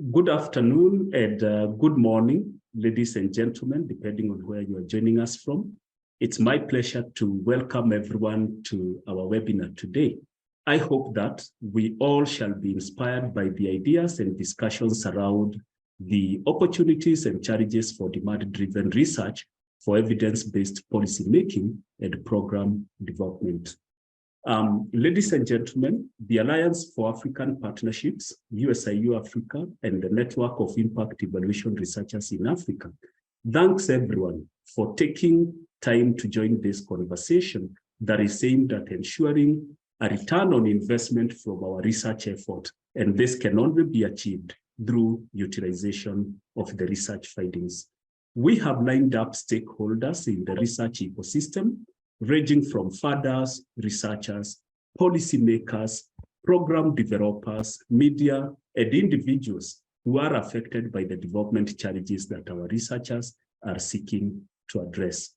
Good afternoon and good morning, ladies and gentlemen, depending on where you are joining us from. It's my pleasure to welcome everyone to our webinar today. I hope that we all shall be inspired by the ideas and discussions around the opportunities and challenges for demand-driven research for evidence-based policy making and program development. Ladies and gentlemen, the Alliance for African Partnerships, USIU Africa, and the Network of Impact Evaluation Researchers in Africa thanks everyone for taking time to join this conversation that is aimed at ensuring a return on investment from our research effort, and this can only be achieved through utilization of the research findings. We have lined up stakeholders in the research ecosystem, ranging from funders, researchers, policymakers, program developers, media, and individuals who are affected by the development challenges that our researchers are seeking to address.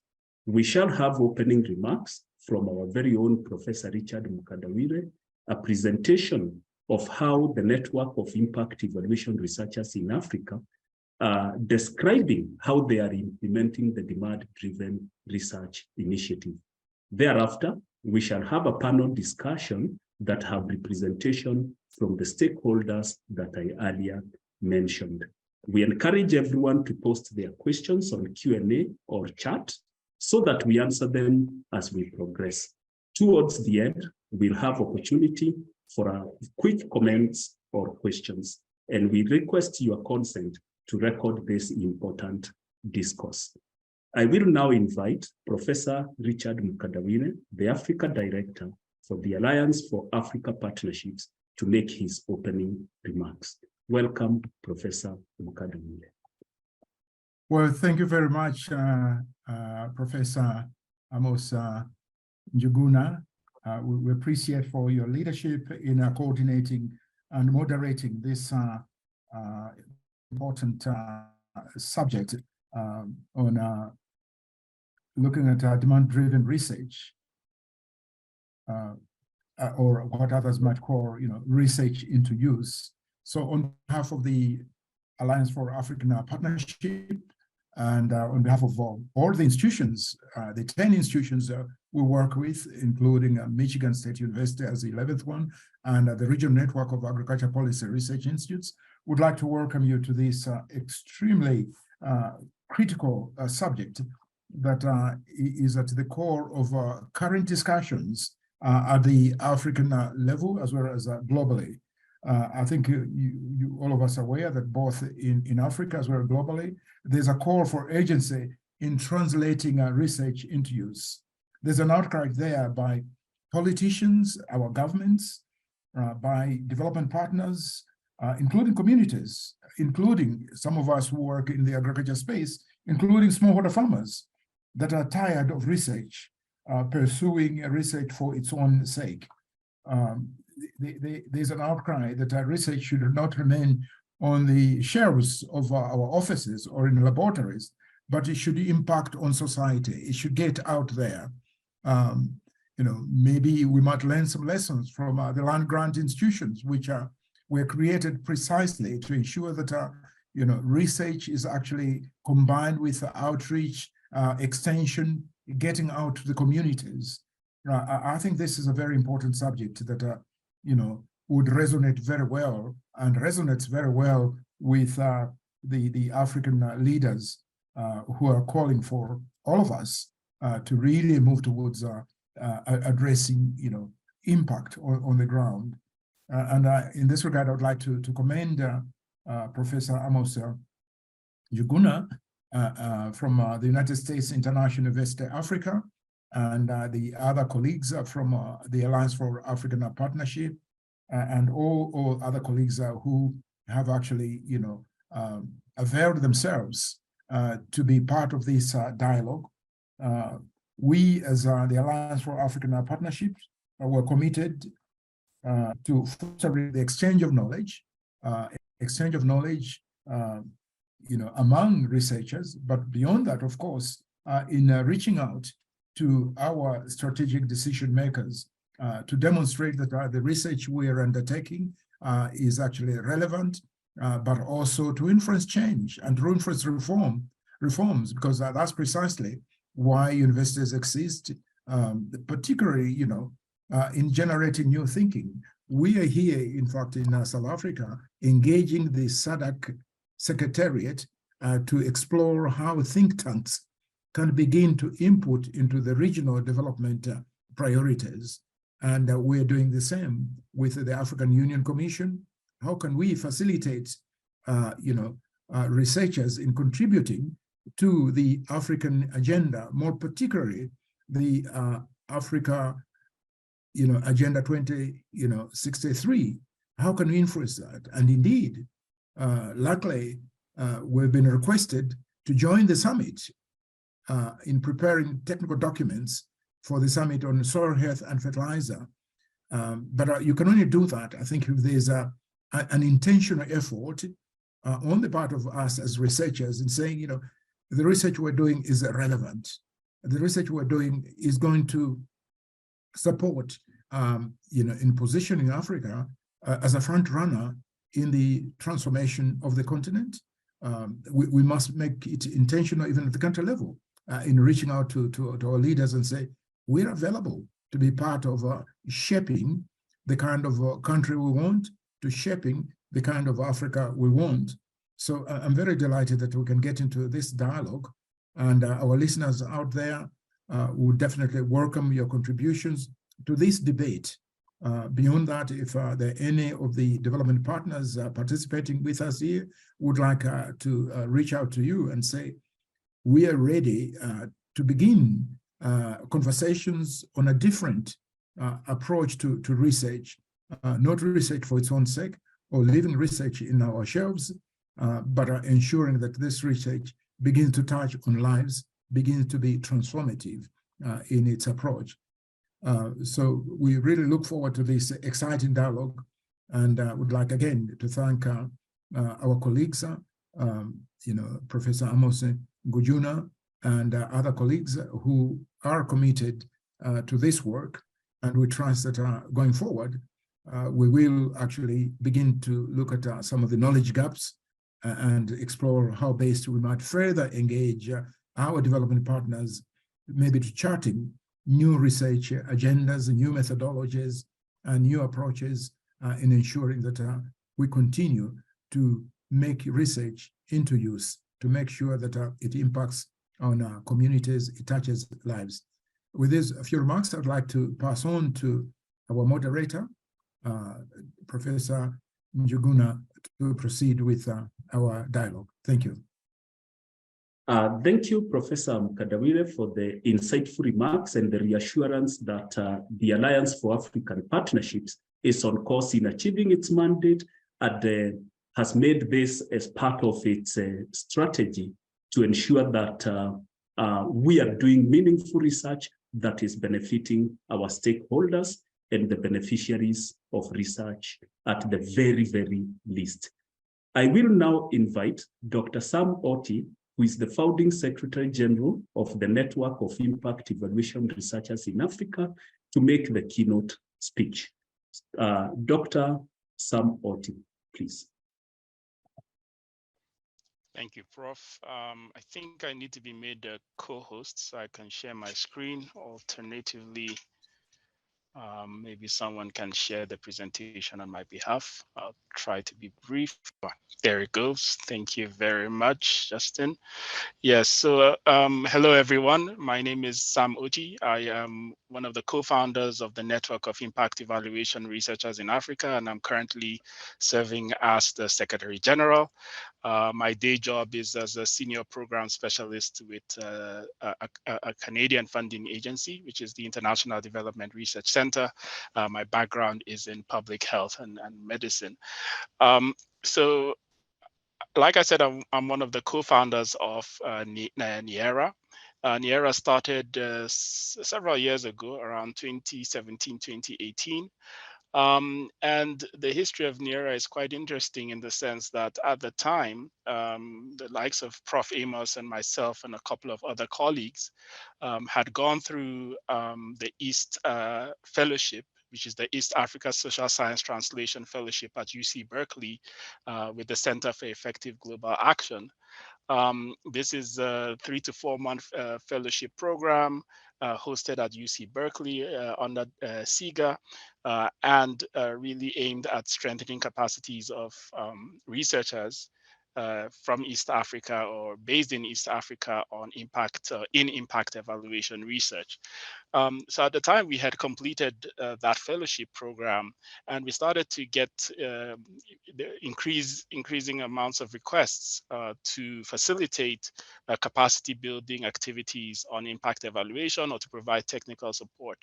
We shall have opening remarks from our very own Professor Richard Mukadawire, a presentation of how the Network of Impact Evaluation Researchers in Africa describing how they are implementing the demand-driven research initiative. Thereafter, we shall have a panel discussion that have representation from the stakeholders that I earlier mentioned. We encourage everyone to post their questions on Q&A or chat so that we answer them as we progress. Towards the end, we'll have opportunity for quick comments or questions, and we request your consent to record this important discourse. I will now invite Professor Richard Mukadawire, the Africa Director for the Alliance for Africa Partnerships, to make his opening remarks. Welcome, Professor Mukadawire. Well, thank you very much, Professor Amos Njuguna. We appreciate for your leadership in coordinating and moderating this important subject on looking at demand-driven research, or what others might call, research into use. So on behalf of the Alliance for African Partnership, and on behalf of all the institutions, the 10 institutions we work with, including Michigan State University as the 11th one, and the Regional Network of Agriculture Policy Research Institutes, would like to welcome you to this extremely critical subject that is at the core of current discussions at the African level as well as globally. I think you all of us are aware that both in Africa as well as globally, there's a call for urgency in translating research into use. There's an outcry there by politicians, our governments, by development partners, including communities, including some of us who work in the agriculture space, including smallholder farmers that are tired of research, pursuing research for its own sake. There's an outcry that research should not remain on the shelves of our offices or in laboratories, but it should impact on society. It should get out there. Maybe we might learn some lessons from the land grant institutions, which were created precisely to ensure that research is actually combined with outreach, extension, getting out to the communities. I think this is a very important subject that would resonate very well, and resonates very well with the African leaders who are calling for all of us to really move towards addressing impact on the ground. And in this regard, I would like to commend Professor Amos Njuguna from the United States International University Africa, and the other colleagues from the Alliance for African Partnership, and all other colleagues who have actually, availed themselves to be part of this dialogue. We, as the Alliance for African Partnerships, were committed to fostering the exchange of knowledge, among researchers, but beyond that, of course, in reaching out to our strategic decision makers to demonstrate that the research we are undertaking is actually relevant, but also to influence change and to influence reforms, because that's precisely why universities exist, particularly, in generating new thinking. We are here, in fact, in South Africa, engaging the SADC Secretariat to explore how think tanks can begin to input into the regional development priorities. And we're doing the same with the African Union Commission. How can we facilitate, researchers in contributing to the African agenda, more particularly the Africa, Agenda 2063? How can we influence that? And indeed, luckily, we've been requested to join the summit in preparing technical documents for the summit on soil health and fertilizer. But you can only do that, I think, if there's an intentional effort on the part of us as researchers in saying, the research we're doing is relevant. The research we're doing is going to support, in positioning Africa as a front runner in the transformation of the continent. We must make it intentional, even at the country level, in reaching out to our leaders and say, we're available to be part of shaping the kind of country we want, to shaping the kind of Africa we want. So I'm very delighted that we can get into this dialogue, and our listeners out there would definitely welcome your contributions to this debate. Beyond that, if there are any of the development partners participating with us here would like to reach out to you and say, we are ready to begin conversations on a different approach to research, not research for its own sake or leaving research in our shelves, but ensuring that this research begins to touch on lives, begins to be transformative in its approach. So we really look forward to this exciting dialogue, and would like again to thank our colleagues, Professor Amos Ngujuna and other colleagues who are committed to this work, and we trust that going forward, we will actually begin to look at some of the knowledge gaps and explore how best we might further engage our development partners, maybe to charting new research agendas, new methodologies, and new approaches in ensuring that we continue to make research into use, to make sure that it impacts on communities, it touches lives. With these few remarks, I'd like to pass on to our moderator, Professor Njuguna, to proceed with our dialogue. Thank you. Thank you, Professor Mkadawire, for the insightful remarks and the reassurance that the Alliance for African Partnerships is on course in achieving its mandate and has made this as part of its strategy to ensure that we are doing meaningful research that is benefiting our stakeholders and the beneficiaries of research at the very, very least. I will now invite Dr. Sam Oti, who is the founding Secretary General of the Network of Impact Evaluation Researchers in Africa, to make the keynote speech. Dr. Sam Oti, please. Thank you, Prof. I think I need to be made a co-host so I can share my screen. Alternatively, maybe someone can share the presentation on my behalf. I'll try to be brief. There it goes. Thank you very much, Justin. Yes, so hello, everyone. My name is Sam Oti. I am one of the co-founders of the Network of Impact Evaluation Researchers in Africa, and I'm currently serving as the Secretary General. My day job is as a senior program specialist with a Canadian funding agency, which is the International Development Research Center. My background is in public health and medicine. So, like I said, I'm one of the co-founders of NIERA. NIERA started several years ago, around 2017, 2018. And the history of NIERA is quite interesting in the sense that at the time, the likes of Prof. Amos and myself and a couple of other colleagues had gone through the East Fellowship, which is the East Africa Social Science Translation Fellowship at UC Berkeley with the Center for Effective Global Action. This is a 3 to 4 month fellowship program hosted at UC Berkeley under SIGA and really aimed at strengthening capacities of researchers from East Africa or based in East Africa on impact in impact evaluation research. So at the time we had completed that fellowship program, and we started to get the increasing amounts of requests to facilitate capacity building activities on impact evaluation or to provide technical support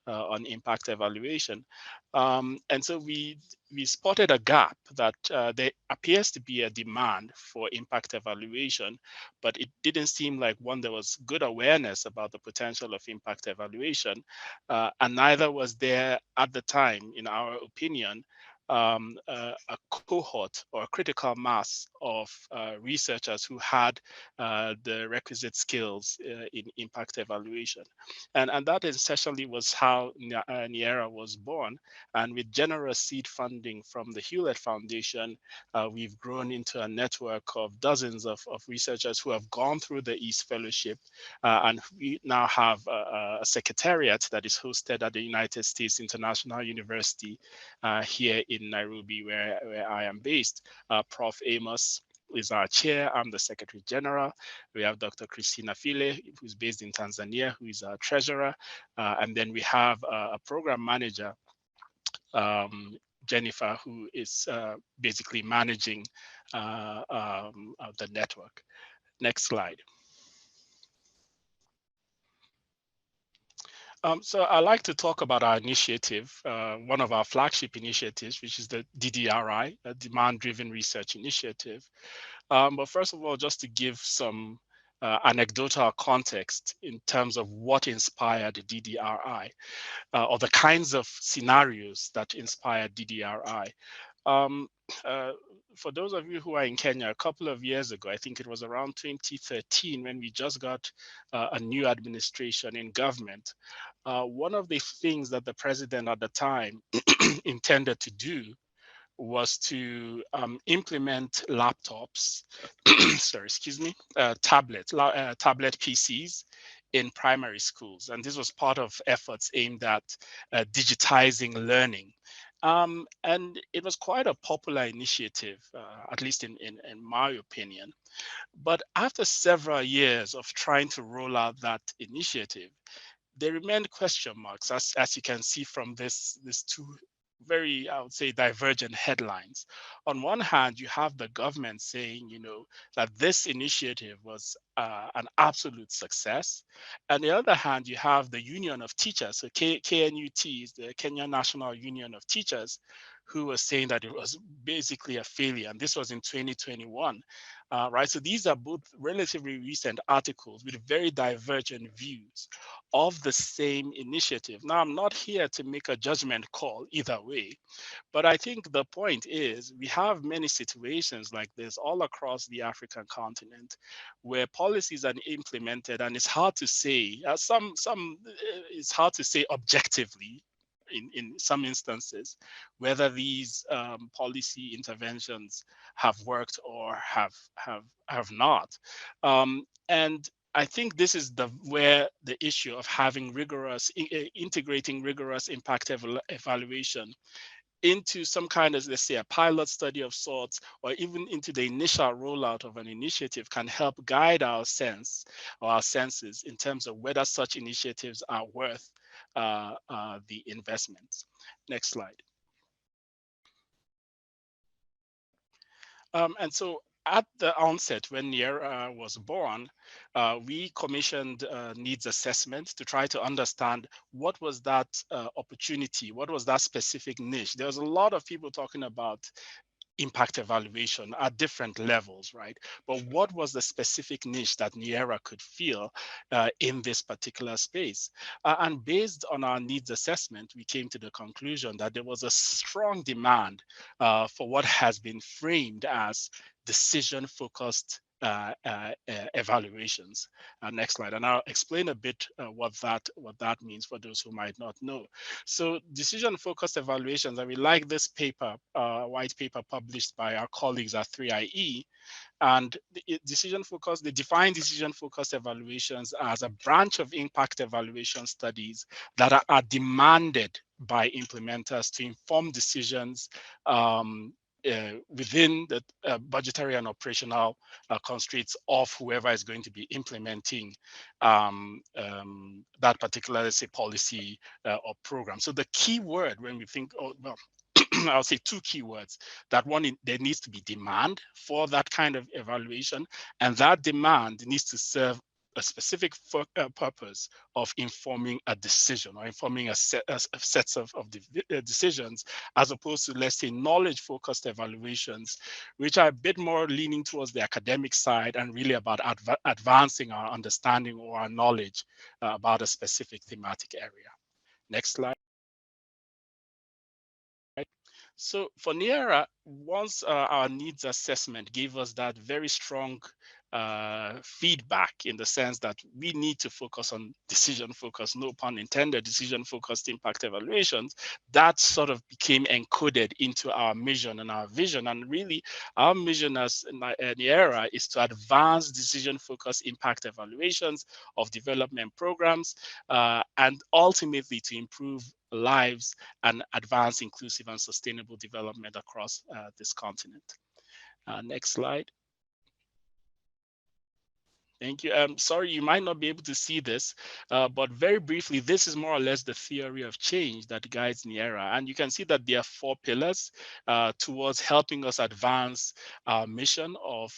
on impact evaluation. And so we spotted a gap that there appears to be a demand for impact evaluation, but it didn't seem like one, there was good awareness about the potential of impact evaluation, and neither was there at the time, in our opinion, a cohort or a critical mass of researchers who had the requisite skills in impact evaluation. And that essentially was how NIERA was born. And with generous seed funding from the Hewlett Foundation, we've grown into a network of dozens of researchers who have gone through the East Fellowship. And we now have a secretariat that is hosted at the United States International University here in Nairobi, where I am based. Prof. Amos is our chair. I'm the Secretary General. We have Dr. Christina File, who's based in Tanzania, who is our treasurer. And then we have a program manager, Jennifer, who is basically managing the network. Next slide. So I'd like to talk about our initiative, one of our flagship initiatives, which is the DDRI, a Demand-Driven Research Initiative. But first of all, just to give some anecdotal context in terms of what inspired the DDRI, or the kinds of scenarios that inspired DDRI. For those of you who are in Kenya, a couple of years ago, I think it was around 2013, when we just got a new administration in government, one of the things that the president at the time intended to do was to implement laptops, sorry, excuse me, tablet PCs in primary schools. And this was part of efforts aimed at digitizing learning. And it was quite a popular initiative, at least in my opinion. But after several years of trying to roll out that initiative, there remained question marks, as you can see from this two very, I would say, divergent headlines. On one hand, you have the government saying, that this initiative was an absolute success. On the other hand, you have the Union of Teachers, so KNUT is the Kenya National Union of Teachers, who was saying that it was basically a failure. And this was in 2021, right? So these are both relatively recent articles with very divergent views of the same initiative. Now, I'm not here to make a judgment call either way, but I think the point is we have many situations like this all across the African continent where policies are implemented, and it's hard to say, it's hard to say objectively in some instances whether these policy interventions have worked or have not. And I think this is where the issue of having integrating rigorous impact evaluation into some kind of, let's say, a pilot study of sorts, or even into the initial rollout of an initiative can help guide our senses in terms of whether such initiatives are worth the investments. Next slide. And so at the onset, when NIERA was born, we commissioned needs assessment to try to understand what was that opportunity, what was that specific niche. There was a lot of people talking about impact evaluation at different levels, right? But what was the specific niche that NIERA could fill in this particular space? And based on our needs assessment, we came to the conclusion that there was a strong demand for what has been framed as decision-focused evaluations. Next slide, and I'll explain a bit what that means for those who might not know. So decision-focused evaluations, and we like this paper, white paper published by our colleagues at 3IE, and they define decision-focused evaluations as a branch of impact evaluation studies that are demanded by implementers to inform decisions within the budgetary and operational constraints of whoever is going to be implementing that particular, let's say, policy or program. So the key word when we think, I'll say two keywords. That one, there needs to be demand for that kind of evaluation, and that demand needs to serve a specific purpose of informing a decision or informing a set of decisions, as opposed to, let's say, knowledge-focused evaluations, which are a bit more leaning towards the academic side and really about advancing our understanding or our knowledge about a specific thematic area. Next slide. So for NIERA, once our needs assessment gave us that very strong feedback, in the sense that we need to focus on decision-focused, no pun intended, decision-focused impact evaluations, that sort of became encoded into our mission and our vision. And really, our mission as NIERA is to advance decision-focused impact evaluations of development programs, and ultimately to improve lives and advance inclusive and sustainable development across this continent. Next slide. Thank you. Sorry, you might not be able to see this, but very briefly, this is more or less the theory of change that guides NIERA. And you can see that there are 4 pillars towards helping us advance our mission of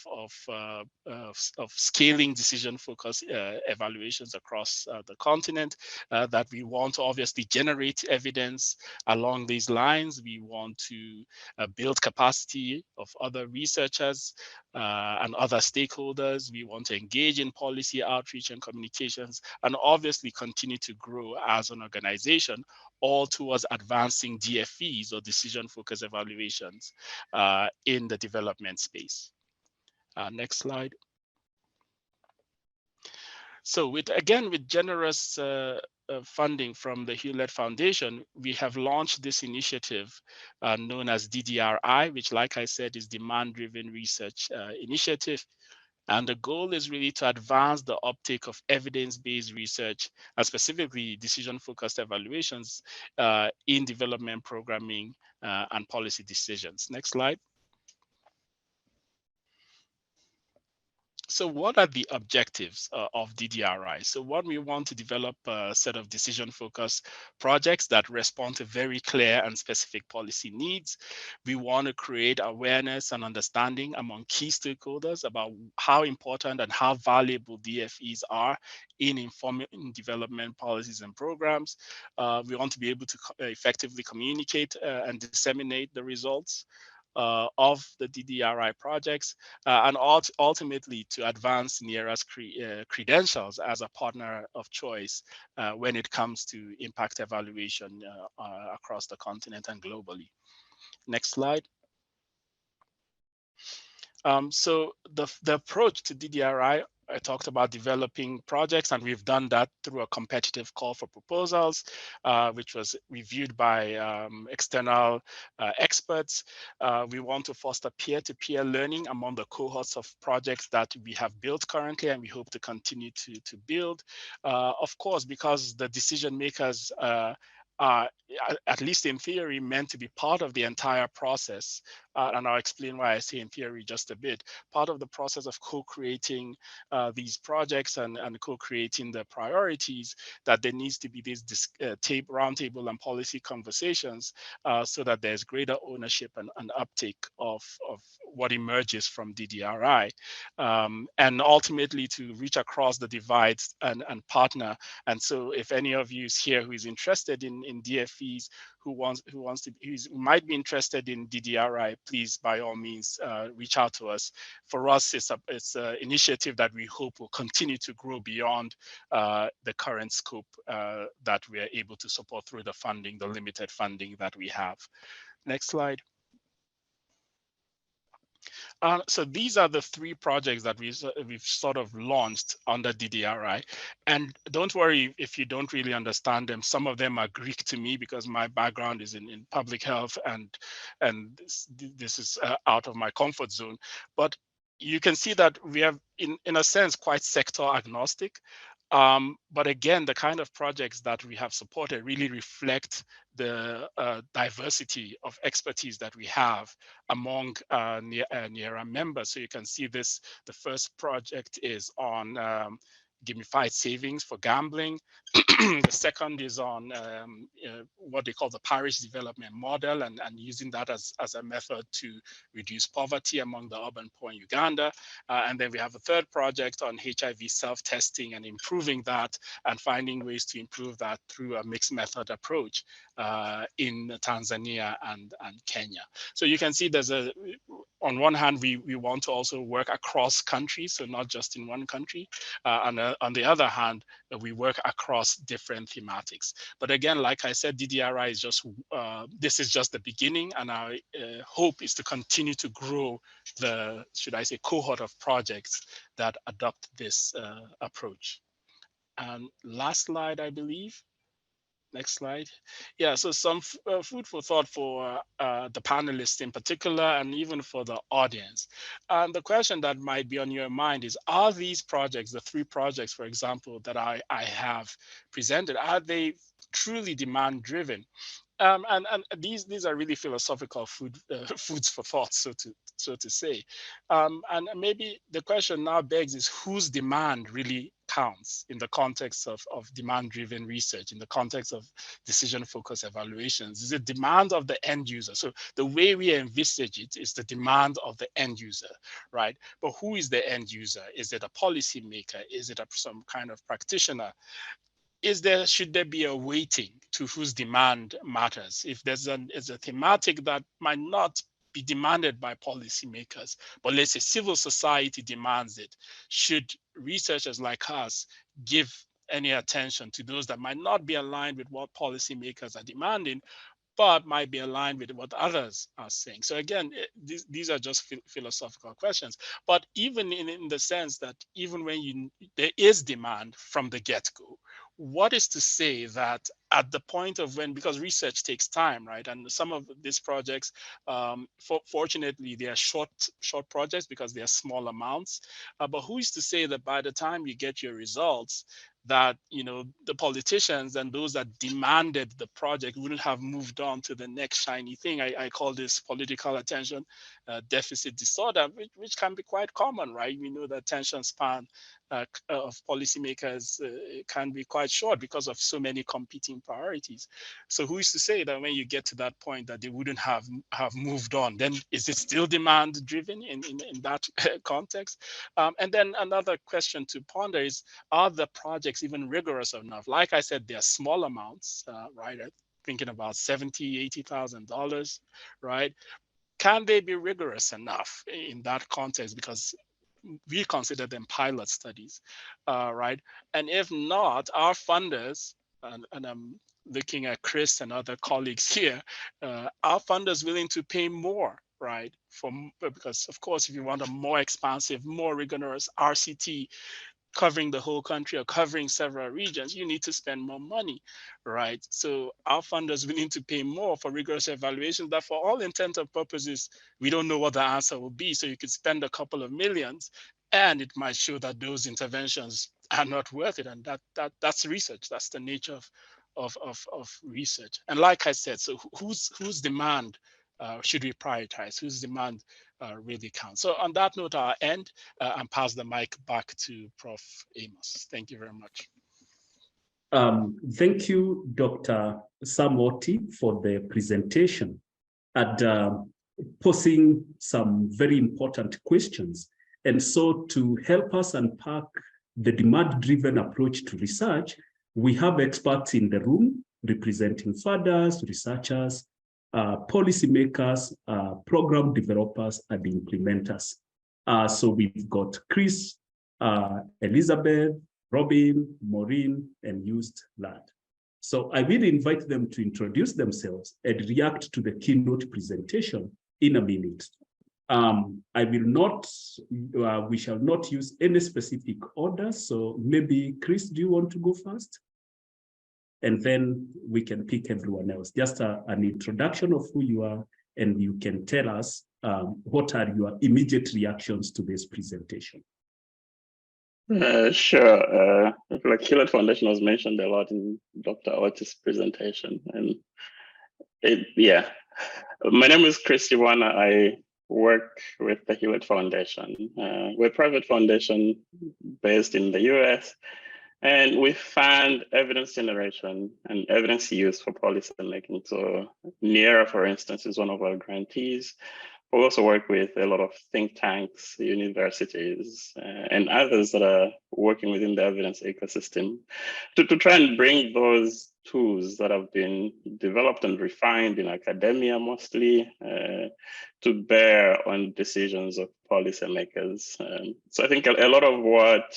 scaling decision-focused evaluations across the continent, that we want to obviously generate evidence along these lines. We want to build capacity of other researchers and other stakeholders. We want to engage in policy outreach and communications, and obviously continue to grow as an organization, all towards advancing DFEs, or decision-focused evaluations, in the development space. Next slide. So with generous funding from the Hewlett Foundation, we have launched this initiative known as DDRI, which, like I said, is Demand-Driven Research Initiative. And the goal is really to advance the uptake of evidence-based research, and specifically decision-focused evaluations in development programming and policy decisions. Next slide. So what are the objectives of DDRI? So what we want to develop a set of decision-focused projects that respond to very clear and specific policy needs. We want to create awareness and understanding among key stakeholders about how important and how valuable DFEs are in informing development policies and programs. We want to be able to effectively communicate and disseminate the results of the DDRI projects, and ultimately to advance NIERA's credentials as a partner of choice when it comes to impact evaluation across the continent and globally. Next slide. So the approach to DDRI, I talked about developing projects, and we've done that through a competitive call for proposals, which was reviewed by external experts. We want to foster peer-to-peer learning among the cohorts of projects that we have built currently, and we hope to continue to build. Of course, because the decision makers are, at least in theory, meant to be part of the entire process. And I'll explain why I say in theory just a bit. Part of the process of co-creating these projects and co-creating the priorities, that there needs to be these roundtable and policy conversations so that there's greater ownership and uptake of what emerges from DDRI. And ultimately to reach across the divides and partner. And so if any of you is here who is interested in DFEs, who might be interested in DDRI, please, by all means, reach out to us. For us, it's an initiative that we hope will continue to grow beyond the current scope that we are able to support through the funding, the limited funding that we have. Next slide. So these are the 3 projects that we've sort of launched under DDRI. And don't worry if you don't really understand them. Some of them are Greek to me because my background is in public health, and this is out of my comfort zone. But you can see that we have, in a sense, quite sector agnostic. But again, the kind of projects that we have supported really reflect the diversity of expertise that we have among NERA members. So you can see this, the first project is on gamified savings for gambling. The second is on what they call the parish development model, and using that as a method to reduce poverty among the urban poor in Uganda. And then we have a third project on HIV self-testing and improving that, and finding ways to improve that through a mixed method approach in Tanzania and Kenya. So you can see there's on one hand, we want to also work across countries, so not just in one country. And on the other hand, we work across different thematics. But again, like I said, DDRI is just, this is just the beginning, and our hope is to continue to grow the, should I say, cohort of projects that adopt this approach. And last slide, I believe. Next slide. Yeah, so some food for thought for the panelists in particular, and even for the audience. And the question that might be on your mind is, are these projects, the 3 projects, for example, that I have presented, are they truly demand driven? And these are really philosophical foods for thought, so to say. And maybe the question now begs is, whose demand really counts in the context of demand-driven research, in the context of decision-focused evaluations? Is it demand of the end user? So the way we envisage it is the demand of the end user, right? But who is the end user? Is it a policymaker? Is it some kind of practitioner? Should there be a weighting to whose demand matters? If there's a thematic that might not be demanded by policymakers, but let's say civil society demands it, should researchers like us give any attention to those that might not be aligned with what policymakers are demanding, but might be aligned with what others are saying? So again, these are just philosophical questions. But even in the sense that even when there is demand from the get-go, what is to say that at the point of when, because research takes time, right? And some of these projects, fortunately, they are short projects because they are small amounts. But who is to say that by the time you get your results, that the politicians and those that demanded the project wouldn't have moved on to the next shiny thing? I call this political attention deficit disorder, which can be quite common, right? We know the attention span of policymakers can be quite short because of so many competing priorities. So who is to say that when you get to that point that they wouldn't have moved on? Then is it still demand driven in that context? And then another question to ponder is, are the projects even rigorous enough? Like I said, they're small amounts, right? Thinking about $70,000, $80,000, right? Can they be rigorous enough in that context? Because we consider them pilot studies, right? And if not, our funders, and I'm looking at Chris and other colleagues here, our funders willing to pay more, right? Because of course, if you want a more expansive, more rigorous RCT, covering the whole country or covering several regions, you need to spend more money, right? So our funders willing to pay more for rigorous evaluations that for all intents and purposes, we don't know what the answer will be. So you could spend a couple of millions and it might show that those interventions are not worth it. And that's research. That's the nature of research. And like I said, so whose demand should we prioritize? Whose demand really counts? So on that note, I'll end and pass the mic back to Prof. Amos. Thank you very much. Thank you, Dr. Samoti, for the presentation and posing some very important questions. And so to help us unpack the demand-driven approach to research, we have experts in the room representing funders, researchers, policymakers, program developers, and implementers. So we've got Chris, Elizabeth, Robin, Maureen, and Used Lad. So I will invite them to introduce themselves and react to the keynote presentation in a minute. I will not, we shall not use any specific order. So maybe, Chris, do you want to go first? And then we can pick everyone else. Just an introduction of who you are, and you can tell us what are your immediate reactions to this presentation. Sure. Like Hewlett Foundation was mentioned a lot in Dr. Orti's presentation. And yeah, my name is Chris Iwana. I work with the Hewlett Foundation. We're a private foundation based in the US, and we fund evidence generation and evidence use for policy making. So NERA, for instance, is one of our grantees. We also work with a lot of think tanks, universities, and others that are working within the evidence ecosystem to try and bring those tools that have been developed and refined in academia mostly to bear on decisions of policymakers. So I think a lot of what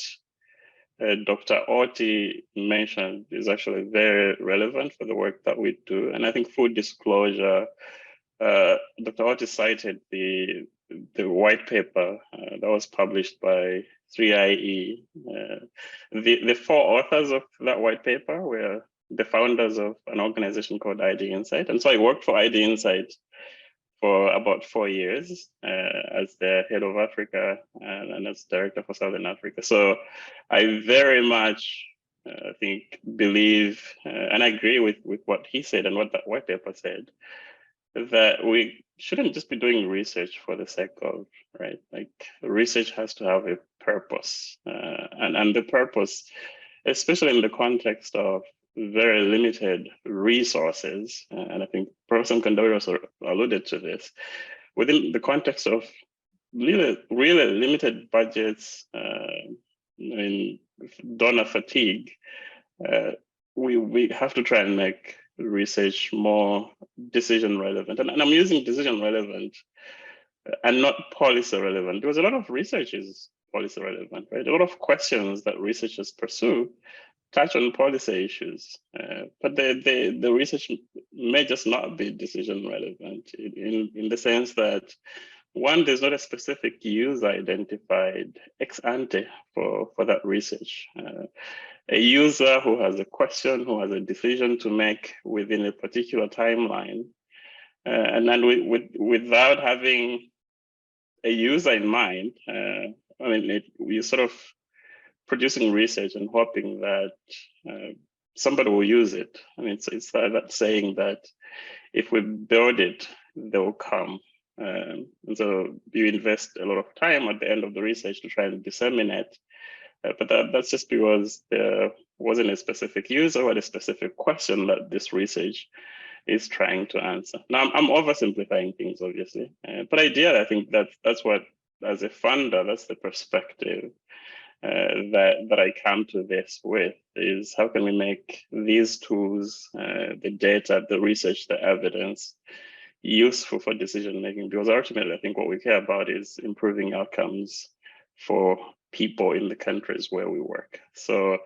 Dr. Orti mentioned is actually very relevant for the work that we do. And I think full disclosure, Dr. Orti cited the white paper that was published by 3IE. The four authors of that white paper were the founders of an organization called ID Insight. And so I worked for ID Insight for about 4 years as the head of Africa and as director for Southern Africa. So I very much believe, and I agree with what he said and what that white paper said, that we shouldn't just be doing research for the sake of, right? Like research has to have a purpose, and the purpose, especially in the context of very limited resources, and I think Professor Mkandori also alluded to this, within the context of really limited budgets, in donor fatigue, we have to try and make research more decision relevant. And I'm using decision relevant and not policy relevant, because a lot of research is policy relevant, right? A lot of questions that researchers pursue touch on policy issues, but the research may just not be decision relevant in the sense that, one, there's not a specific use identified ex ante for that research. A user who has a question, who has a decision to make within a particular timeline, and then without having a user in mind, we're sort of producing research and hoping that somebody will use it. I mean, it's that saying that if we build it, they will come. And so you invest a lot of time at the end of the research to try and disseminate. But that's just because there wasn't a specific user or a specific question that this research is trying to answer. Now, I'm oversimplifying things, obviously, but ideally, I think that's what, as a funder, that's the perspective that I come to this with, is how can we make these tools, the data, the research, the evidence, useful for decision making? Because ultimately, I think what we care about is improving outcomes for people in the countries where we work. So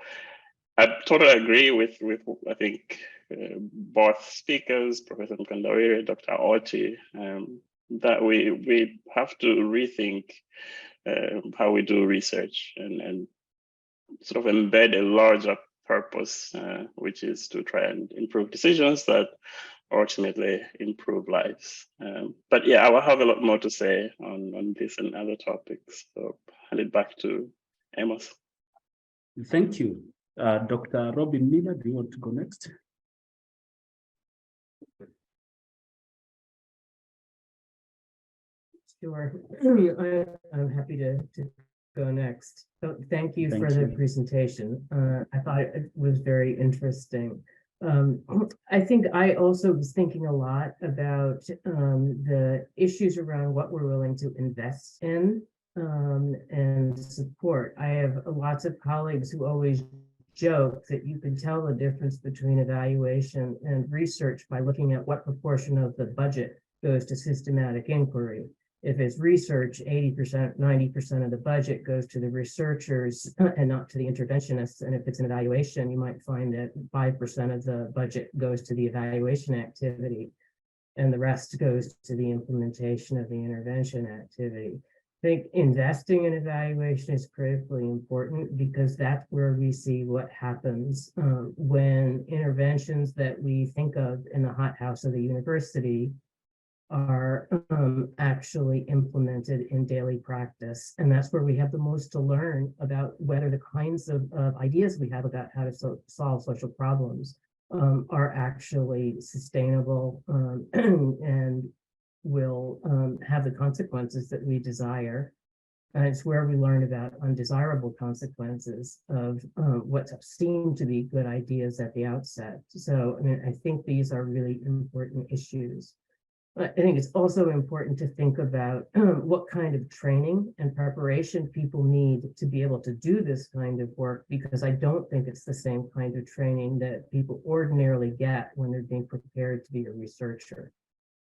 I totally agree with I think both speakers, Professor Mkandori, Dr. Orti, that we have to rethink how we do research and sort of embed a larger purpose, which is to try and improve decisions that ultimately improve lives. But yeah, I will have a lot more to say on this and other topics. So hand it back to Amos. Thank you. Dr. Robin Miller, do you want to go next? Sure. I'm happy to go next. So thank you for the presentation. I thought it was very interesting. I think I also was thinking a lot about the issues around what we're willing to invest in and support. I have lots of colleagues who always joke that you can tell the difference between evaluation and research by looking at what proportion of the budget goes to systematic inquiry. If it's research, 80%, 90% of the budget goes to the researchers and not to the interventionists. And if it's an evaluation, you might find that 5% of the budget goes to the evaluation activity. and the rest goes to the implementation of the intervention activity. I think investing in evaluation is critically important because that's where we see what happens when interventions that we think of in the hothouse of the university are actually implemented in daily practice. And that's where we have the most to learn about whether the kinds of ideas we have about how to solve social problems are actually sustainable and will have the consequences that we desire. And it's where we learn about undesirable consequences of what seem to be good ideas at the outset. So I mean, I think these are really important issues. I think it's also important to think about what kind of training and preparation people need to be able to do this kind of work, because I don't think it's the same kind of training that people ordinarily get when they're being prepared to be a researcher.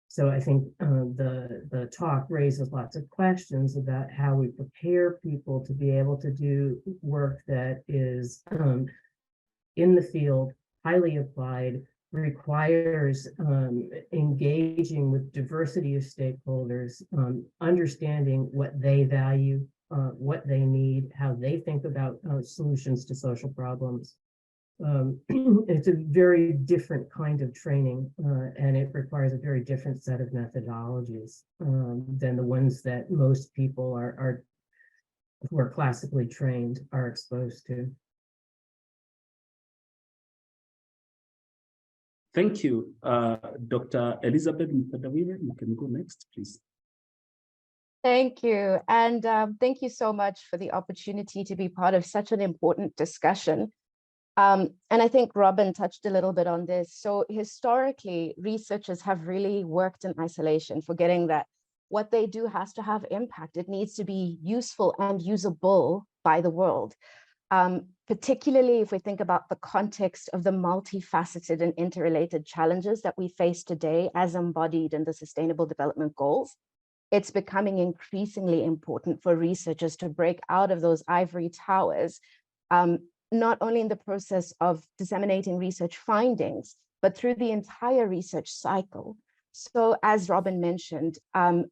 So I think the talk raises lots of questions about how we prepare people to be able to do work that is in the field, highly applied, requires engaging with diversity of stakeholders, understanding what they value, what they need, how they think about solutions to social problems. It's a very different kind of training, and it requires a very different set of methodologies than the ones that most people who are classically trained are exposed to. Thank you, Dr. Elizabeth Mpadawire. You can go next, please. Thank you. And thank you so much for the opportunity to be part of such an important discussion. And I think Robin touched a little bit on this. So historically, researchers have really worked in isolation, forgetting that what they do has to have impact. It needs to be useful and usable by the world. Particularly if we think about the context of the multifaceted and interrelated challenges that we face today as embodied in the Sustainable Development Goals, it's becoming increasingly important for researchers to break out of those ivory towers, not only in the process of disseminating research findings, but through the entire research cycle. So as Robin mentioned,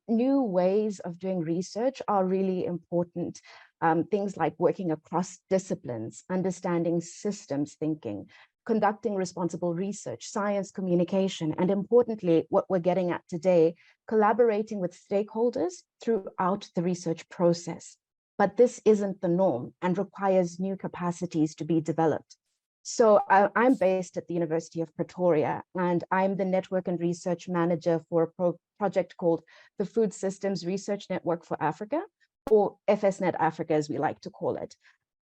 new ways of doing research are really important. Things like working across disciplines, understanding systems thinking, conducting responsible research, science communication, and importantly, what we're getting at today, collaborating with stakeholders throughout the research process. But this isn't the norm and requires new capacities to be developed. So I'm based at the University of Pretoria, and I'm the network and research manager for a project called the Food Systems Research Network for Africa, or FSNet Africa, as we like to call it.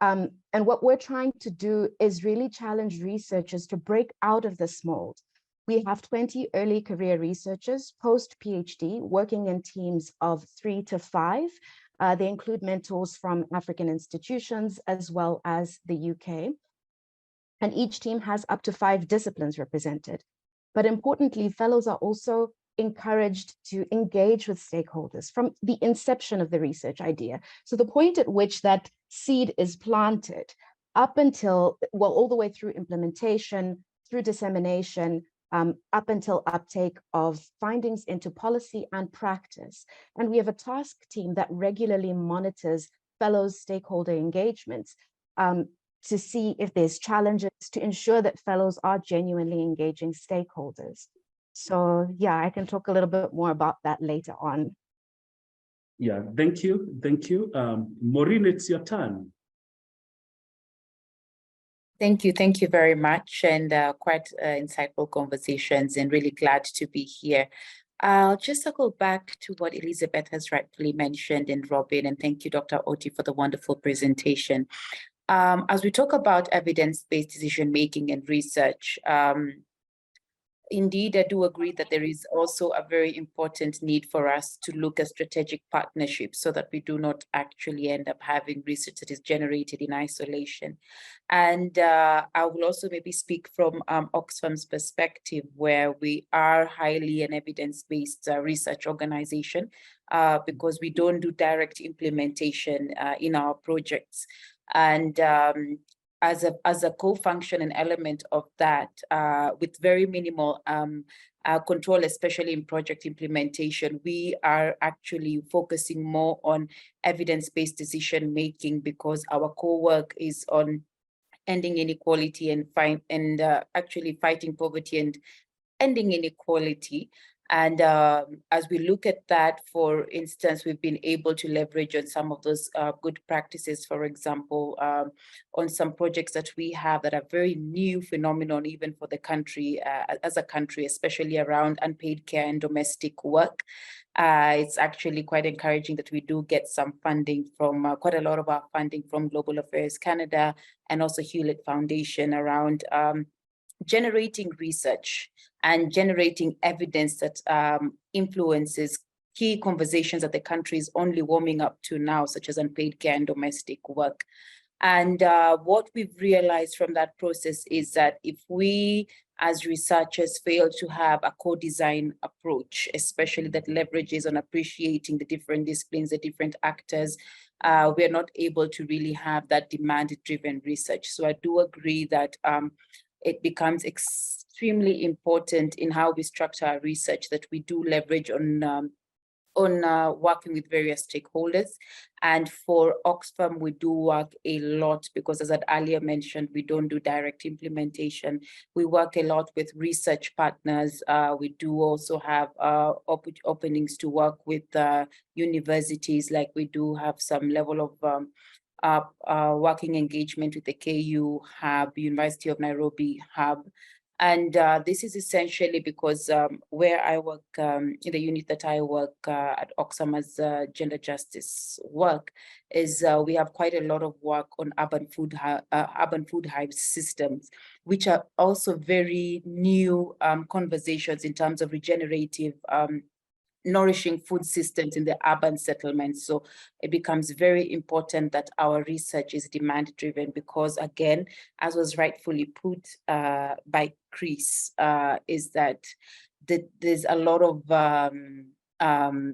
And what we're trying to do is really challenge researchers to break out of this mold. We have 20 early career researchers, post-PhD, working in teams of 3 to 5. They include mentors from African institutions, as well as the UK. And each team has up to 5 disciplines represented. But importantly, fellows are also encouraged to engage with stakeholders from the inception of the research idea. So the point at which that seed is planted up until, well, all the way through implementation, through dissemination, up until uptake of findings into policy and practice. And we have a task team that regularly monitors fellows' stakeholder engagements to see if there's challenges, to ensure that fellows are genuinely engaging stakeholders. So yeah, I can talk a little bit more about that later on. Yeah, thank you. Thank you. Maureen, it's your turn. Thank you very much, and quite insightful conversations, and really glad to be here. I'll just circle back to what Elizabeth has rightfully mentioned, and Robin, and thank you, Dr. Oti, for the wonderful presentation. As we talk about evidence-based decision-making and research, indeed, I do agree that there is also a very important need for us to look at strategic partnerships so that we do not actually end up having research that is generated in isolation. And I will also maybe speak from Oxfam's perspective, where we are highly an evidence-based research organization because we don't do direct implementation in our projects. And as a co-function and element of that, with very minimal control, especially in project implementation, we are actually focusing more on evidence-based decision making, because our core work is on ending inequality and actually fighting poverty and ending inequality. And as we look at that, for instance, we've been able to leverage on some of those good practices, for example, on some projects that we have that are very new phenomenon, even for the country, as a country, especially around unpaid care and domestic work. It's actually quite encouraging that we do get some funding from, quite a lot of our funding from Global Affairs Canada and also Hewlett Foundation around generating research and generating evidence that influences key conversations that the country is only warming up to now, such as unpaid care and domestic work. And what we've realized from that process is that if we as researchers fail to have a co-design approach, especially that leverages on appreciating the different disciplines, the different actors, we are not able to really have that demand-driven research. So I do agree that it becomes extremely important in how we structure our research that we do leverage on working with various stakeholders. And for Oxfam, we do work a lot because, as I earlier mentioned, we don't do direct implementation. We work a lot with research partners. We do also have openings to work with universities, like we do have some level of working engagement with the KU Hub, University of Nairobi Hub. And this is essentially because where I work, in the unit that I work at Oxfam as gender justice work, is we have quite a lot of work on urban food hive systems, which are also very new conversations in terms of regenerative nourishing food systems in the urban settlements. So it becomes very important that our research is demand driven, because again, as was rightfully put by Chris, is that there's a lot of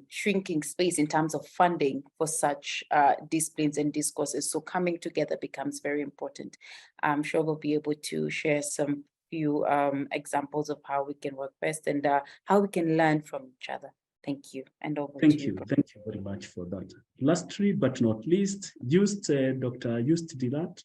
shrinking space in terms of funding for such disciplines and discourses. So coming together becomes very important. I'm sure we'll be able to share some few examples of how we can work best and how we can learn from each other. Thank you, and over to you. Thank you very much for that. Lastly, but not least, Dr. Just Dilat.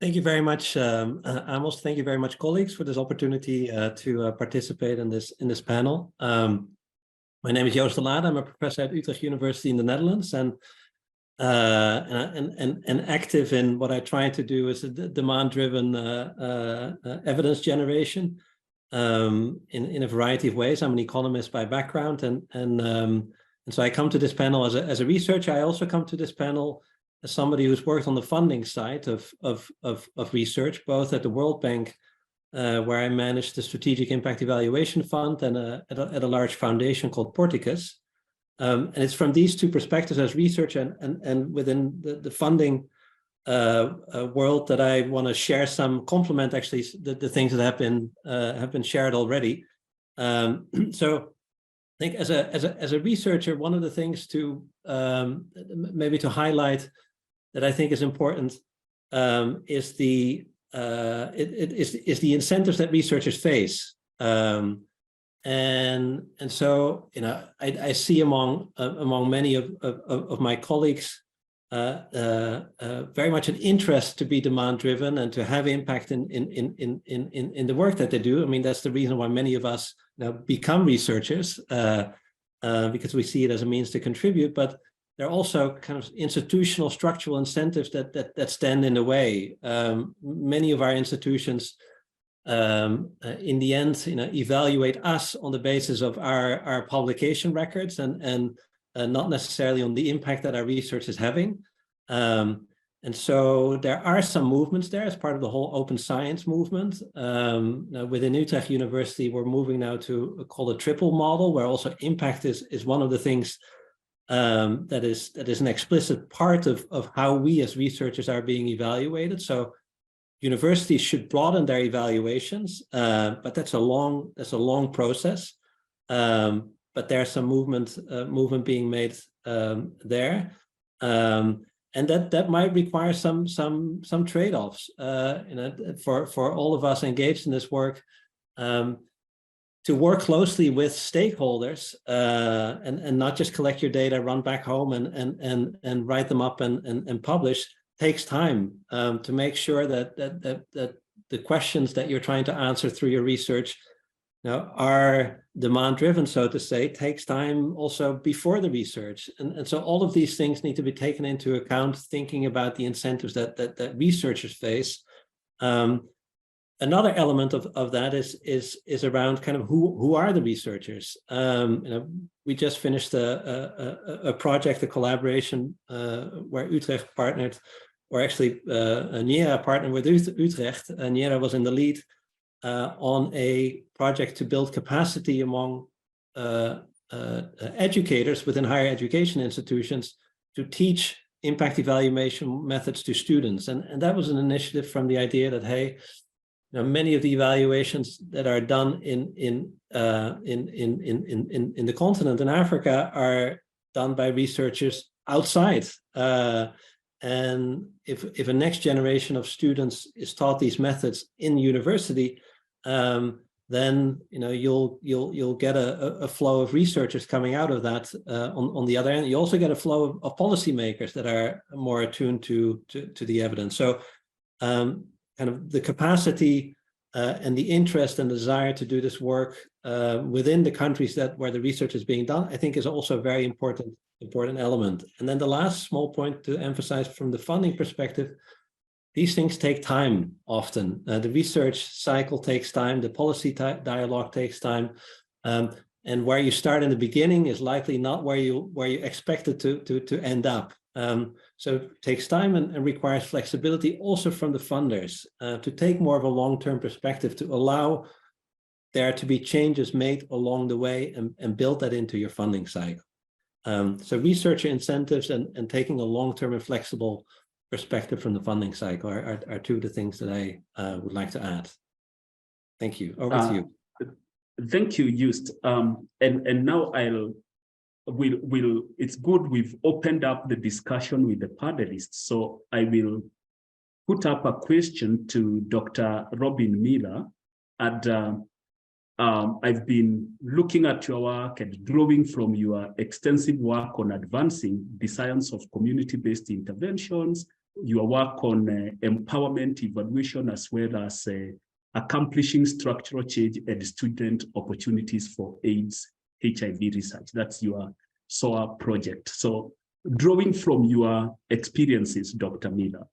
Thank you very much, Amos. Thank you very much, colleagues, for this opportunity to participate in this panel. My name is Joost de Lade. I'm a professor at Utrecht University in the Netherlands, and active in what I try to do is a demand-driven evidence generation in a variety of ways. I'm an economist by background, and so I come to this panel as a researcher. I also come to this panel as somebody who's worked on the funding side of research, both at the World Bank, where I manage the Strategic Impact Evaluation Fund, and at a large foundation called Porticus. And it's from these two perspectives as researcher and within the funding world that I want to share some complement actually the things that have been shared already. So I think as a researcher, one of the things to maybe to highlight that I think is important is the incentives that researchers face. And so, you know, I see among many of my colleagues very much an interest to be demand driven and to have impact in the work that they do. I mean, that's the reason why many of us become researchers, because we see it as a means to contribute. But there are also kind of institutional structural incentives that stand in the way. Many of our institutions in the end, evaluate us on the basis of our publication records and not necessarily on the impact that our research is having. And so there are some movements there as part of the whole open science movement. Within Utrecht University, we're moving now to call a triple model, where also impact is one of the things that is an explicit part of how we as researchers are being evaluated. So universities should broaden their evaluations, but that's a long process. But there's some movement being made there, and and that might require some trade-offs, for all of us engaged in this work, to work closely with stakeholders, and not just collect your data, run back home and write them up and publish. Takes time to make sure that the questions that you're trying to answer through your research now are demand-driven, so to say. Takes time also before the research, and so all of these things need to be taken into account, thinking about the incentives that researchers face. Another element of that is around kind of who are the researchers. We just finished a project, a collaboration where Utrecht partnered, or actually NIERA partnered with Utrecht. NIERA was in the lead on a project to build capacity among educators within higher education institutions to teach impact evaluation methods to students, and that was an initiative from the idea that, hey, many of the evaluations that are done in the continent in Africa are done by researchers outside. And if a next generation of students is taught these methods in university, then you'll get a flow of researchers coming out of that. On the other end, you also get a flow of policymakers that are more attuned to the evidence. So kind of the capacity and the interest and desire to do this work within the countries where the research is being done, I think is also a very important element. And then the last small point to emphasize from the funding perspective, these things take time often. The research cycle takes time, the policy dialogue takes time, and where you start in the beginning is likely not where you expect it to end up. So it takes time and requires flexibility also from the funders to take more of a long-term perspective, to allow there to be changes made along the way and build that into your funding cycle. So researcher incentives and taking a long-term and flexible perspective from the funding cycle are two of the things that I would like to add. Thank you. Over to you. Thank you, Just. And now it's good we've opened up the discussion with the panelists. So I will put up a question to Dr. Robin Miller. And I've been looking at your work and drawing from your extensive work on advancing the science of community-based interventions, your work on empowerment evaluation, as well as accomplishing structural change and student opportunities for AIDS HIV research. That's your SOA project. So drawing from your experiences, Dr. Miller,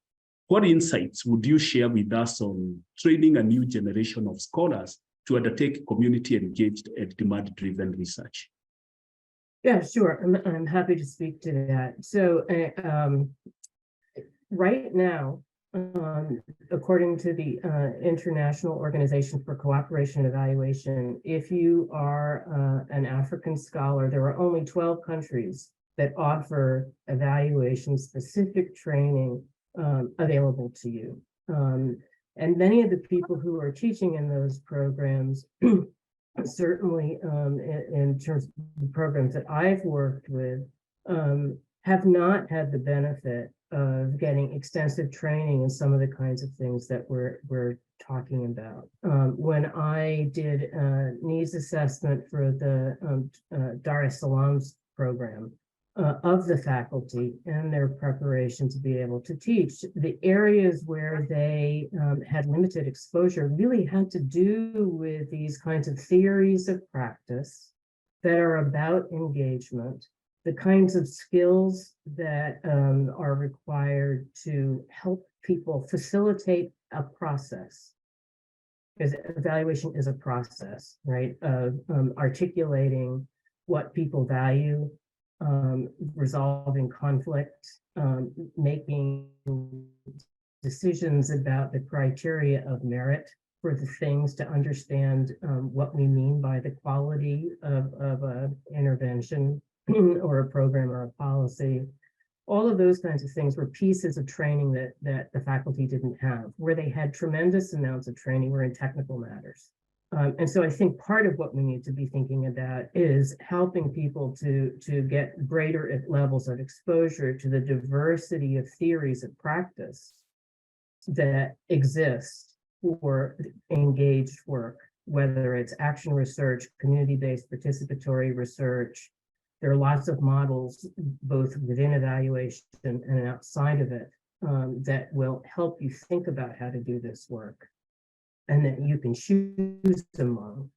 what insights would you share with us on training a new generation of scholars to undertake community-engaged and demand-driven research? Yeah, sure. I'm happy to speak to that. So right now, according to the International Organization for Cooperation and Evaluation, if you are an African scholar, there are only 12 countries that offer evaluation-specific training available to you. And many of the people who are teaching in those programs, certainly in terms of the programs that I've worked with, have not had the benefit of getting extensive training in some of the kinds of things that we're talking about. When I did needs assessment for the Dar es Salaam's program of the faculty and their preparation to be able to teach, the areas where they had limited exposure really had to do with these kinds of theories of practice that are about engagement, the kinds of skills that are required to help people facilitate a process. Because evaluation is a process, right? Of articulating what people value, resolving conflict, making decisions about the criteria of merit for the things to understand what we mean by the quality of an intervention or a program or a policy. All of those kinds of things were pieces of training that the faculty didn't have. Where they had tremendous amounts of training were in technical matters. And so I think part of what we need to be thinking about is helping people to get greater levels of exposure to the diversity of theories of practice that exist for engaged work, whether it's action research, community-based participatory research. There are lots of models, both within evaluation and outside of it, that will help you think about how to do this work, and that you can choose among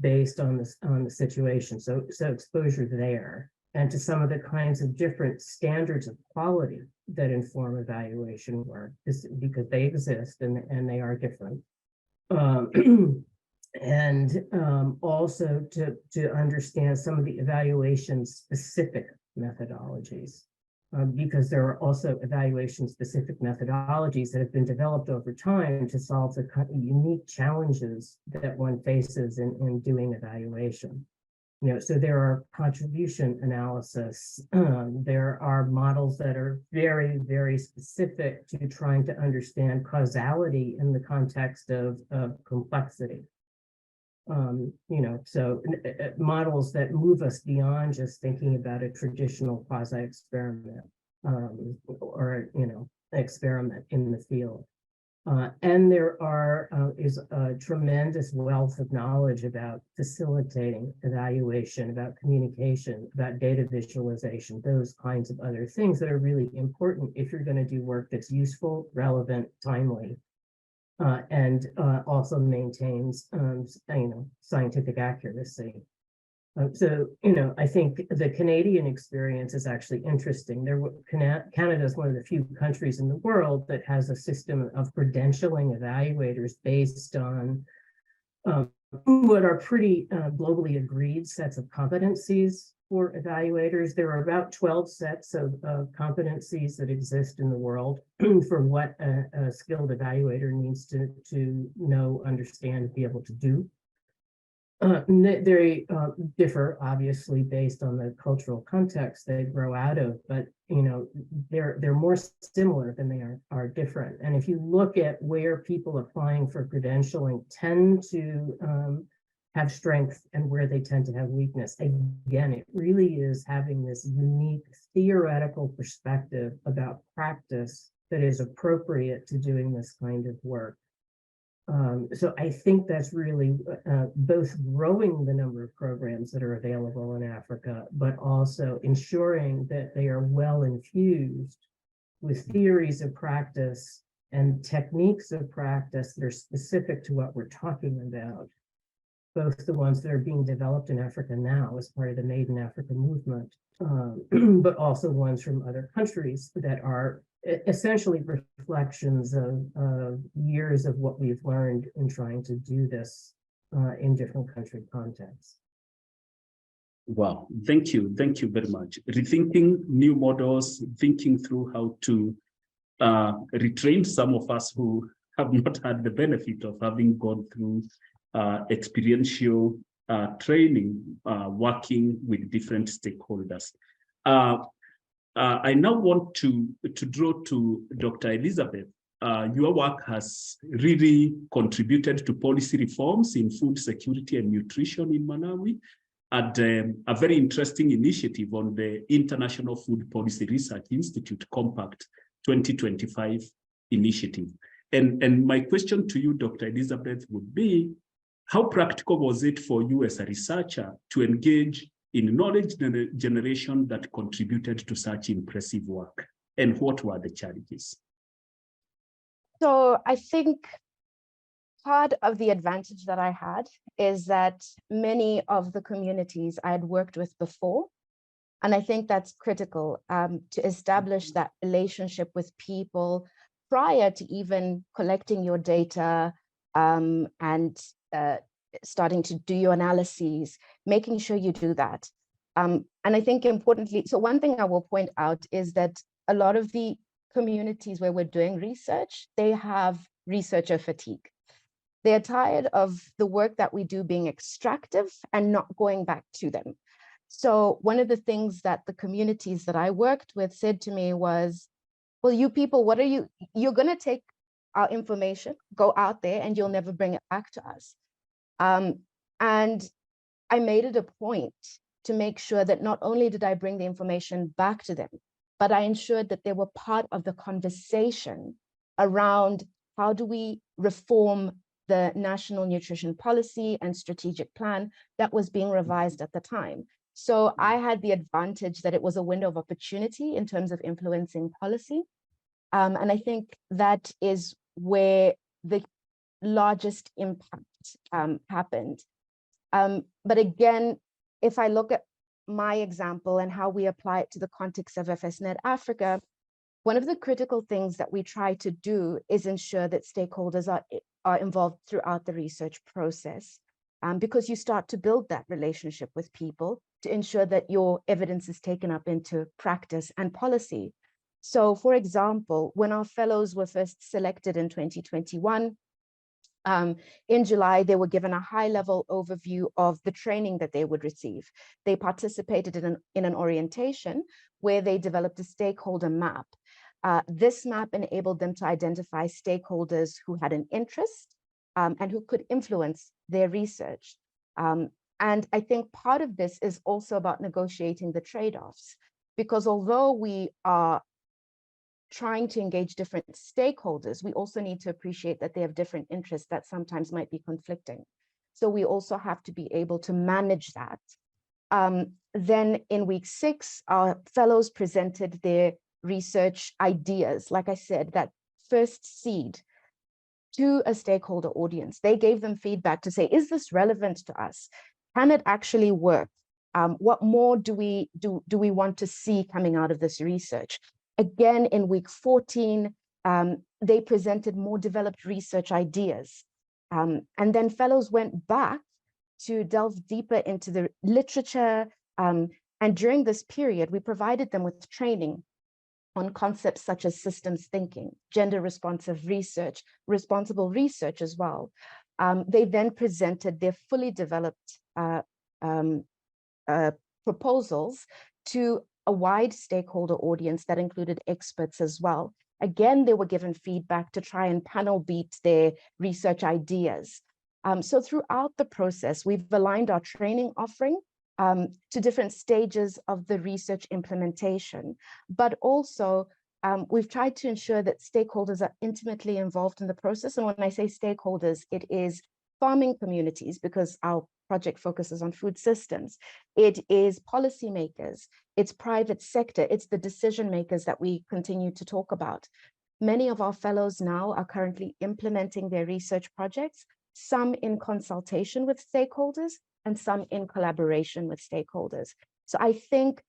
based on the situation. So exposure there, and to some of the kinds of different standards of quality that inform evaluation work, is because they exist and they are different. And also to understand some of the evaluation specific methodologies, because there are also evaluation specific methodologies that have been developed over time to solve the unique challenges that one faces in doing evaluation. You know, so there are contribution analysis. There are models that are very, very specific to trying to understand causality in the context of complexity. You know, so models that move us beyond just thinking about a traditional quasi-experiment or, you know, experiment in the field. And there is a tremendous wealth of knowledge about facilitating evaluation, about communication, about data visualization, those kinds of other things that are really important if you're going to do work that's useful, relevant, timely, and also maintains, you know, scientific accuracy. So, you know, I think the Canadian experience is actually interesting. Canada is one of the few countries in the world that has a system of credentialing evaluators based on what are pretty globally agreed sets of competencies for evaluators. There are about 12 sets of competencies that exist in the world for what a skilled evaluator needs to know, understand, be able to do. They differ, obviously, based on the cultural context they grow out of, but you know, they're more similar than they are different. And if you look at where people applying for credentialing tend to have strength and where they tend to have weakness, again, it really is having this unique theoretical perspective about practice that is appropriate to doing this kind of work. So I think that's really both growing the number of programs that are available in Africa, but also ensuring that they are well infused with theories of practice and techniques of practice that are specific to what we're talking about, both the ones that are being developed in Africa now as part of the Made in Africa movement, but also ones from other countries that are essentially reflections of years of what we've learned in trying to do this in different country contexts. Wow, thank you very much. Rethinking new models, thinking through how to retrain some of us who have not had the benefit of having gone through experiential training, working with different stakeholders. I now want to draw to Dr. Elizabeth. Your work has really contributed to policy reforms in food security and nutrition in Malawi, and a very interesting initiative on the International Food Policy Research Institute Compact 2025 initiative. And my question to you, Dr. Elizabeth, would be, how practical was it for you as a researcher to engage in knowledge generation that contributed to such impressive work? And what were the challenges? So I think part of the advantage that I had is that many of the communities I had worked with before, and I think that's critical to establish that relationship with people prior to even collecting your data and starting to do your analyses, making sure you do that. And I think importantly, so one thing I will point out is that a lot of the communities where we're doing research, they have researcher fatigue. They're tired of the work that we do being extractive and not going back to them. So one of the things that the communities that I worked with said to me was, well, you people, what are you're gonna take our information, go out there and you'll never bring it back to us. And I made it a point to make sure that not only did I bring the information back to them, but I ensured that they were part of the conversation around how do we reform the National Nutrition Policy and Strategic Plan that was being revised at the time. So I had the advantage that it was a window of opportunity in terms of influencing policy. And I think that is where the largest impact happened. But again, if I look at my example and how we apply it to the context of FSNet Africa, one of the critical things that we try to do is ensure that stakeholders are involved throughout the research process, because you start to build that relationship with people to ensure that your evidence is taken up into practice and policy. So for example, when our fellows were first selected in 2021, in July, they were given a high-level overview of the training that they would receive. They participated in an orientation where they developed a stakeholder map. This map enabled them to identify stakeholders who had an interest and who could influence their research. And I think part of this is also about negotiating the trade-offs, because although we are trying to engage different stakeholders, we also need to appreciate that they have different interests that sometimes might be conflicting. So we also have to be able to manage that. Then in week 6, our fellows presented their research ideas, like I said, that first seed, to a stakeholder audience. They gave them feedback to say, is this relevant to us? Can it actually work? What more do we want to see coming out of this research? Again, in week 14, they presented more developed research ideas. And then fellows went back to delve deeper into the literature. And during this period, we provided them with training on concepts such as systems thinking, gender responsive research, responsible research as well. They then presented their fully developed proposals to a wide stakeholder audience that included experts as well. Again, they were given feedback to try and panel beat their research ideas. So throughout the process, we've aligned our training offering to different stages of the research implementation, but also we've tried to ensure that stakeholders are intimately involved in the process. And when I say stakeholders, it is farming communities, because our project focuses on food systems. It is policymakers, it's private sector, it's the decision makers that we continue to talk about. Many of our fellows now are currently implementing their research projects, some in consultation with stakeholders and some in collaboration with stakeholders. So I think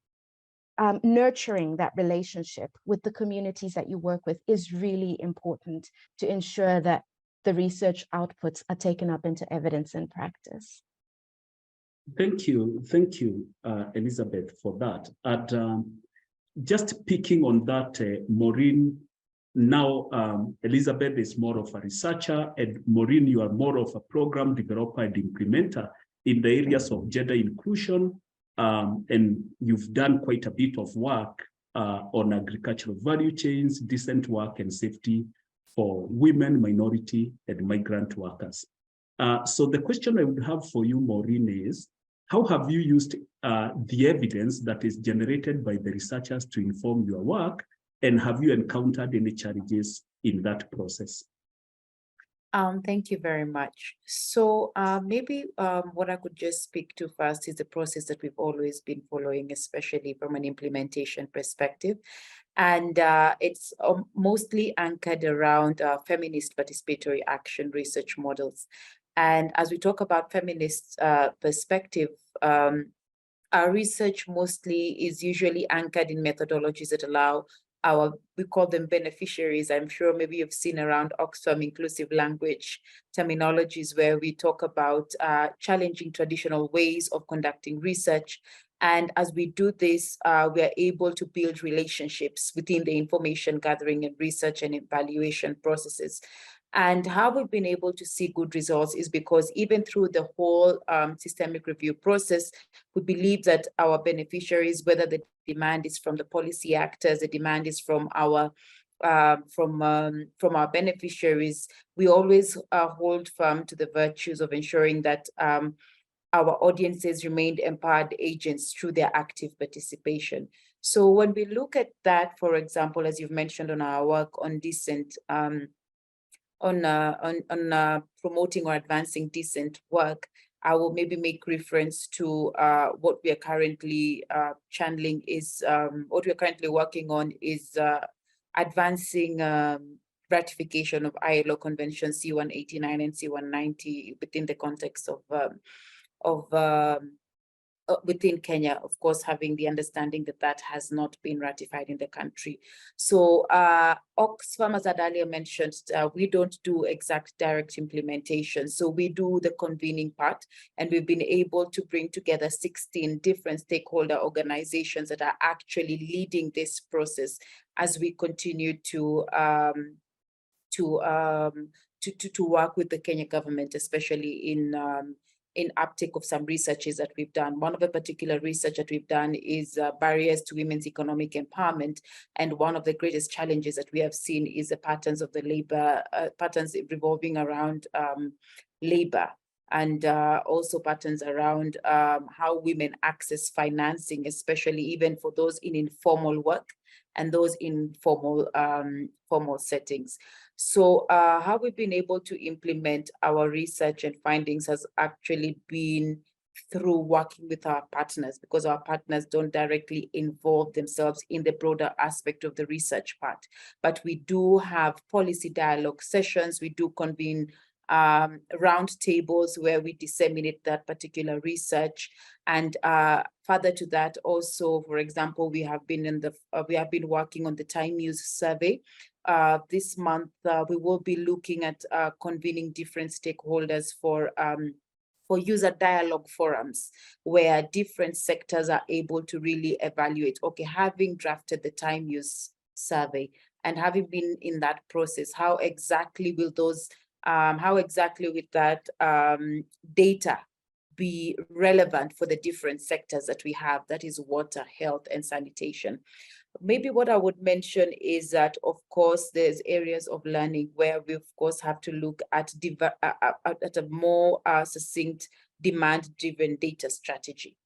nurturing that relationship with the communities that you work with is really important to ensure that the research outputs are taken up into evidence and practice. Thank you, Elizabeth, for that. And just picking on that, Maureen, now Elizabeth is more of a researcher, and Maureen, you are more of a program developer and implementer in the areas of gender inclusion, and you've done quite a bit of work on agricultural value chains, decent work and safety for women, minority, and migrant workers. So the question I would have for you, Maureen, is how have you used the evidence that is generated by the researchers to inform your work, and have you encountered any challenges in that process? Thank you very much. So maybe what I could just speak to first is the process that we've always been following, especially from an implementation perspective. And it's mostly anchored around feminist participatory action research models. And as we talk about feminist perspective, our research mostly is usually anchored in methodologies that allow we call them beneficiaries. I'm sure maybe you've seen around Oxfam inclusive language terminologies where we talk about challenging traditional ways of conducting research. And as we do this, we are able to build relationships within the information gathering and research and evaluation processes. And how we've been able to see good results is because even through the whole systemic review process, we believe that our beneficiaries, whether the demand is from the policy actors, the demand is from our from our beneficiaries, we always hold firm to the virtues of ensuring that our audiences remained empowered agents through their active participation. So when we look at that, for example, as you've mentioned on our work on decent, on promoting or advancing decent work, I will maybe make reference to what we are currently channeling is, what we are currently working on is advancing ratification of ILO Convention C-189 and C-190 within the context of within Kenya, of course, having the understanding that that has not been ratified in the country. So Oxfam, as I'd earlier mentioned, we don't do exact direct implementation. So we do the convening part, and we've been able to bring together 16 different stakeholder organizations that are actually leading this process as we continue to work with the Kenya government, especially in uptake of some researches that we've done. One of the particular research that we've done is barriers to women's economic empowerment. And one of the greatest challenges that we have seen is the patterns of the labor, patterns revolving around labor, and also patterns around how women access financing, especially even for those in informal work and those in formal settings. So how we've been able to implement our research and findings has actually been through working with our partners, because our partners don't directly involve themselves in the broader aspect of the research part. But we do have policy dialogue sessions, we do convene round tables where we disseminate that particular research. And further to that, also, for example, we have been working on the time use survey. This month, we will be looking at convening different stakeholders for user dialogue forums, where different sectors are able to really evaluate, okay, having drafted the time use survey and having been in that process, how exactly will those, how exactly will that data be relevant for the different sectors that we have, that is water, health, and sanitation. Maybe what I would mention is that, of course, there's areas of learning where we, of course, have to look at a more succinct demand-driven data strategy.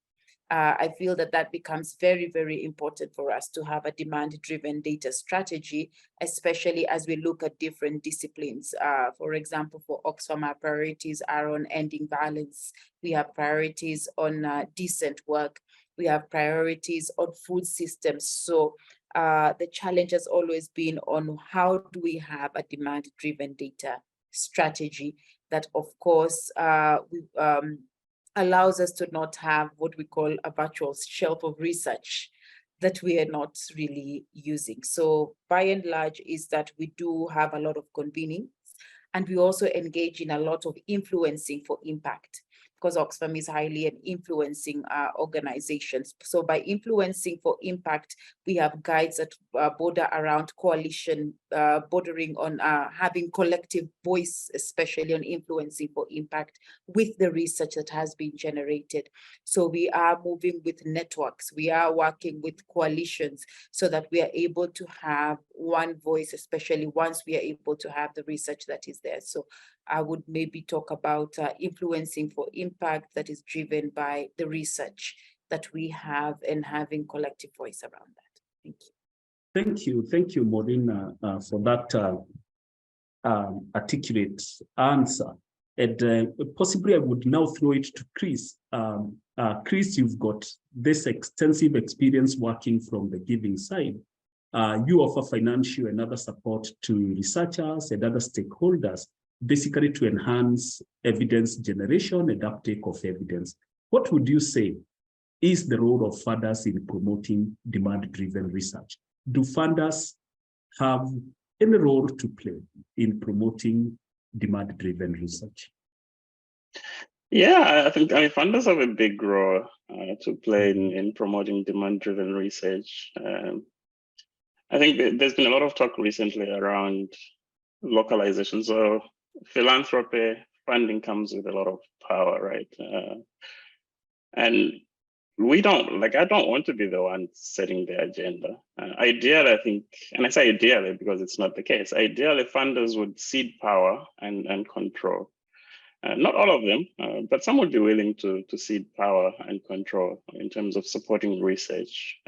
I feel that that becomes very, very important for us to have a demand-driven data strategy, especially as we look at different disciplines. For example, for Oxfam, our priorities are on ending violence. We have priorities on decent work. We have priorities on food systems. So the challenge has always been on how do we have a demand-driven data strategy that, of course, allows us to not have what we call a virtual shelf of research that we are not really using. So by and large is that we do have a lot of convening, and we also engage in a lot of influencing for impact, because Oxfam is highly an influencing organizations. So by influencing for impact, we have guides that border around coalition, bordering on having collective voice, especially on influencing for impact with the research that has been generated. So we are moving with networks, we are working with coalitions so that we are able to have one voice, especially once we are able to have the research that is there. So I would maybe talk about influencing for impact that is driven by the research that we have and having collective voice around that. Thank you. Thank you, Maureen, for that articulate answer. And possibly I would now throw it to Chris. Chris, you've got this extensive experience working from the giving side. You offer financial and other support to researchers and other stakeholders, basically to enhance evidence generation and uptake of evidence. What would you say is the role of funders in promoting demand-driven research? Do funders have any role to play in promoting demand-driven research? Yeah, I think funders have a big role to play in promoting demand-driven research. I think there's been a lot of talk recently around localization. So philanthropy funding comes with a lot of power, right? And we don't, like, I don't want to be the one setting the agenda. Ideally, I think, and I say ideally because it's not the case, ideally funders would cede power and control. Not all of them, but some would be willing to cede power and control in terms of supporting research.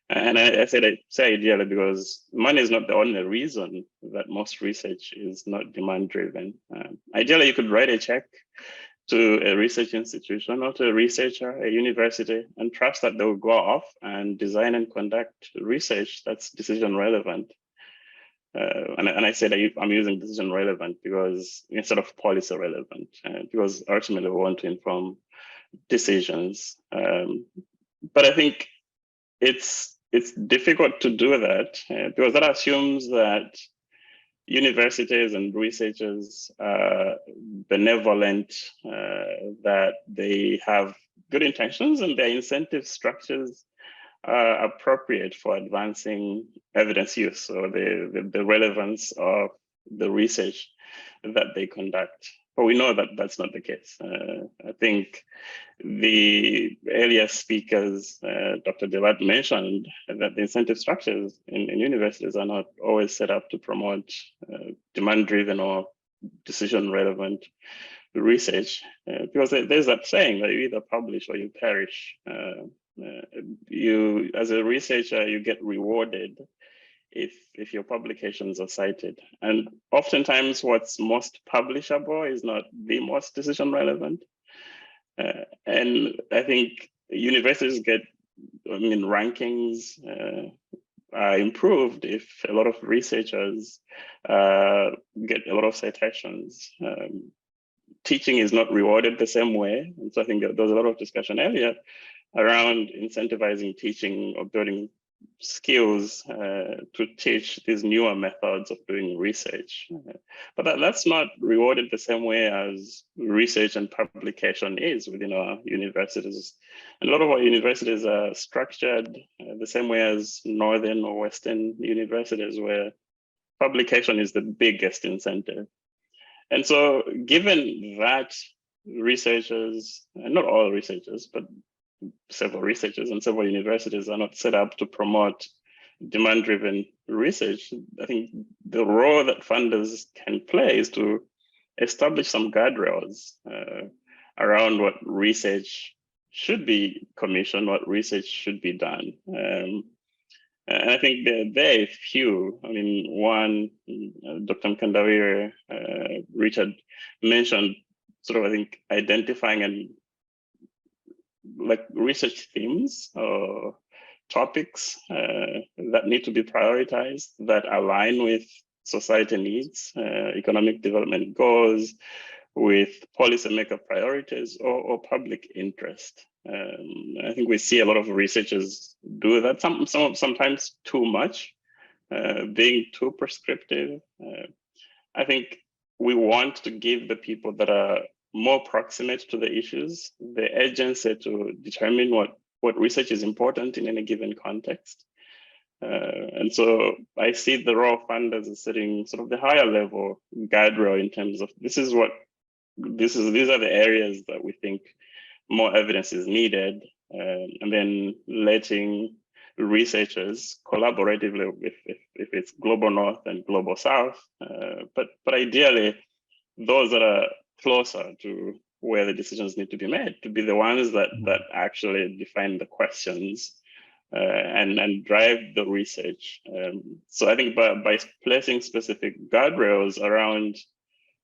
And I say ideally because money is not the only reason that most research is not demand driven. Ideally, you could write a check to a research institution or to a researcher, a university, and trust that they will go off and design and conduct research that's decision relevant. And I say that I'm using decision relevant because instead of policy relevant, because ultimately we want to inform decisions. But I think it's difficult to do that because that assumes that universities and researchers are benevolent, that they have good intentions and their incentive structures are appropriate for advancing evidence use or the relevance of the research that they conduct. But we know that that's not the case. I think the earlier speakers, Dr. Delat mentioned that the incentive structures in universities are not always set up to promote demand-driven or decision-relevant research, because there's that saying that you either publish or you perish. You, as a researcher, you get rewarded if your publications are cited. And oftentimes what's most publishable is not the most decision relevant. And I think universities get, rankings are improved if a lot of researchers get a lot of citations. Teaching is not rewarded the same way. And so I think there was a lot of discussion earlier around incentivizing teaching or building skills to teach these newer methods of doing research. But that's not rewarded the same way as research and publication is within our universities. And a lot of our universities are structured the same way as Northern or Western universities, where publication is the biggest incentive. And so given that researchers, and not all researchers, but several researchers and several universities are not set up to promote demand-driven research, I think the role that funders can play is to establish some guardrails around what research should be commissioned, what research should be done. And I think there are very few. One, Dr. Mkandawire, Richard mentioned sort of, I think, identifying and research themes or topics that need to be prioritized, that align with society needs, economic development goals, with policymaker priorities or public interest. I think we see a lot of researchers do that, sometimes too much, being too prescriptive. I think we want to give the people that are more proximate to the issues the agency to determine what research is important in any given context. And so I see the role of funders as setting sort of the higher level guardrail in terms of these are the areas that we think more evidence is needed, and then letting researchers collaboratively, if it's global north and global south, but ideally those that are closer to where the decisions need to be made to be the ones that actually define the questions and drive the research. So I think by placing specific guardrails around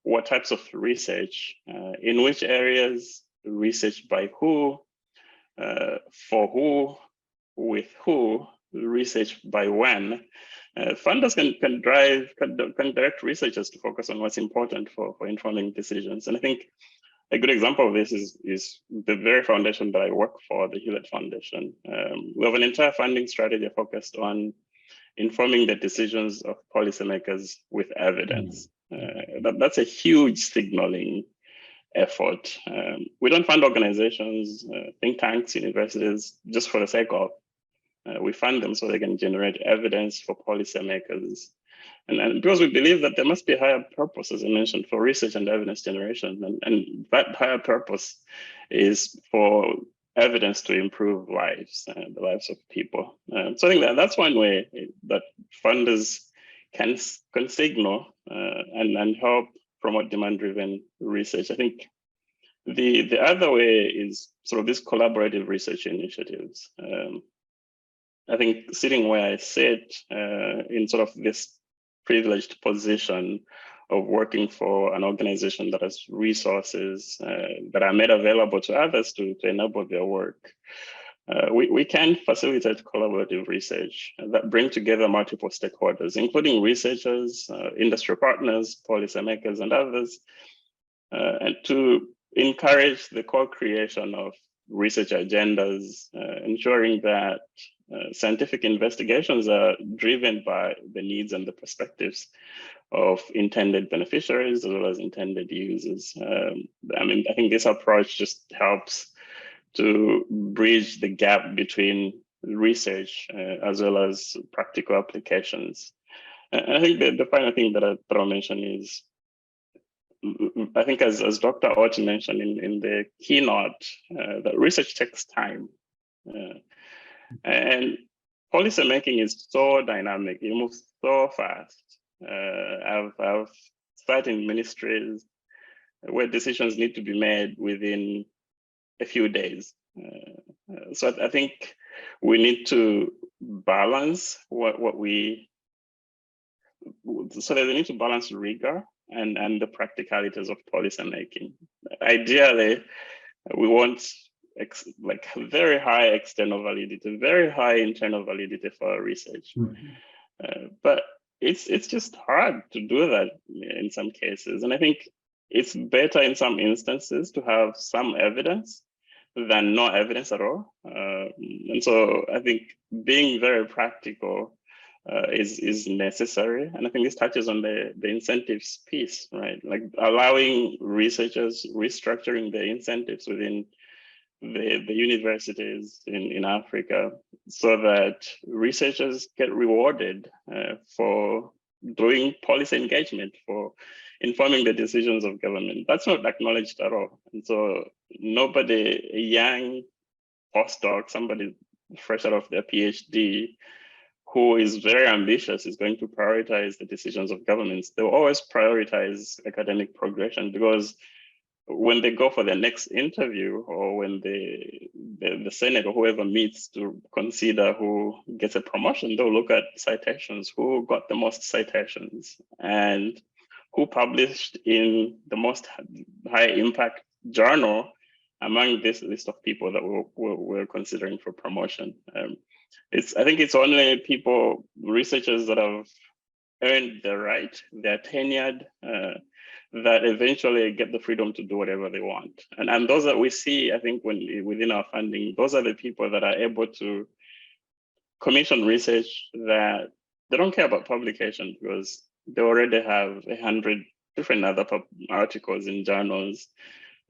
what types of research, in which areas, research by who, for who, with who, research by when, funders can direct researchers to focus on what's important for informing decisions. And I think a good example of this is the very foundation that I work for, the Hewlett Foundation. We have an entire funding strategy focused on informing the decisions of policymakers with evidence. That's a huge signaling effort. We don't fund organizations, think tanks, universities just for the sake of. We fund them so they can generate evidence for policymakers. And because we believe that there must be a higher purpose, as I mentioned, for research and evidence generation. And that higher purpose is for evidence to improve lives, the lives of people. So I think that's one way that funders can signal and help promote demand-driven research. I think the other way is sort of these collaborative research initiatives. I think sitting where I sit in sort of this privileged position of working for an organization that has resources that are made available to others to enable their work. We can facilitate collaborative research that bring together multiple stakeholders, including researchers, industry partners, policymakers, and others, and to encourage the co-creation of research agendas, ensuring that scientific investigations are driven by the needs and the perspectives of intended beneficiaries as well as intended users. I mean, I think this approach just helps to bridge the gap between research as well as practical applications. And I think the final thing that I'll mention is, I think as Dr. Ott mentioned in the keynote, that research takes time. And policy making is so dynamic, it moves so fast. I've sat in ministries where decisions need to be made within a few days. So I think we need to balance so that we need to balance rigor and the practicalities of policy making. Ideally, we want like very high external validity, very high internal validity for our research. But it's just hard to do that in some cases. And I think it's better in some instances to have some evidence than no evidence at all. And so I think being very practical is necessary. And I think this touches on the incentives piece, right? Like allowing researchers, restructuring the incentives within the universities in Africa so that researchers get rewarded for doing policy engagement, for informing the decisions of government. That's not acknowledged at all. And so nobody, a young postdoc, somebody fresh out of their PhD, who is very ambitious is going to prioritize the decisions of governments. They'll always prioritize academic progression, because when they go for their next interview, or when the Senate or whoever meets to consider who gets a promotion, they'll look at citations, who got the most citations and who published in the most high impact journal among this list of people that we're considering for promotion. I think it's only people, researchers that have earned the right, they're tenured, that eventually get the freedom to do whatever they want. And those that we see, I think within our funding, those are the people that are able to commission research that they don't care about publication, because they already have 100 different other articles in journals.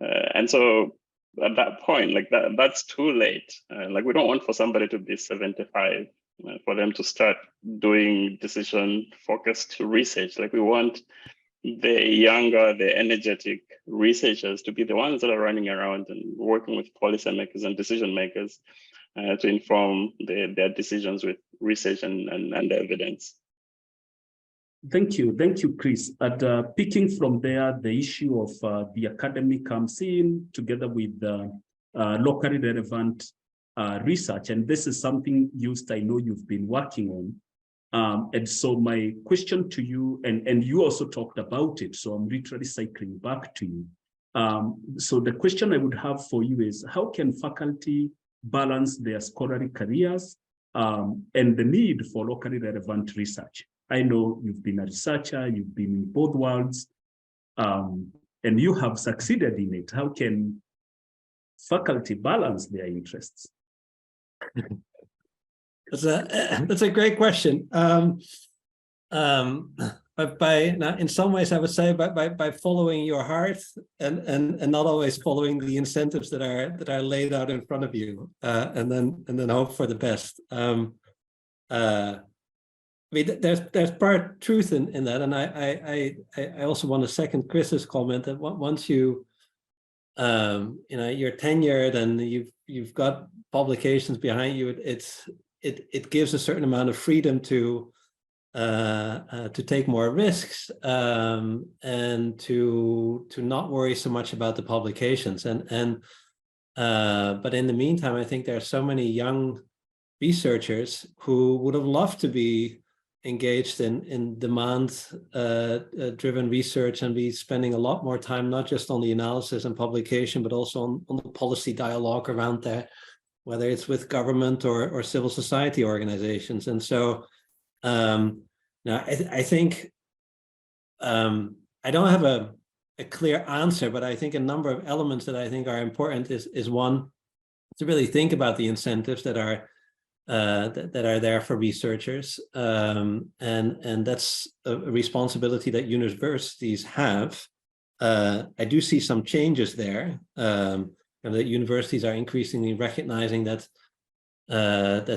And so at that point, like that's too late. Like we don't want for somebody to be 75 for them to start doing decision-focused research. Like we want the younger, the energetic researchers to be the ones that are running around and working with policymakers and decision makers to inform their decisions with research and evidence. Thank you, Chris. And picking from there, the issue of the academic comes in together with the locally relevant research, and this is something I know you've been working on. And so my question to you, and you also talked about it, so I'm literally cycling back to you. So the question I would have for you is, how can faculty balance their scholarly careers and the need for locally relevant research? I know you've been a researcher, you've been in both worlds, and you have succeeded in it. How can faculty balance their interests? That's a great question. But in some ways, I would say by following your heart and not always following the incentives that are laid out in front of you, and then hope for the best. I mean, there's part truth in that, and I also want to second Chris's comment that once you you're tenured and you've got publications behind you. It gives a certain amount of freedom to take more risks and to not worry so much about the publications. But in the meantime, I think there are so many young researchers who would have loved to be engaged in demand-driven research and be spending a lot more time, not just on the analysis and publication, but also on the policy dialogue around that, whether it's with government or civil society organizations. And so now I think I don't have a clear answer, but I think a number of elements that I think are important is one, to really think about the incentives that are there for researchers, and that's a responsibility that universities have. I do see some changes there, and that universities are increasingly recognizing that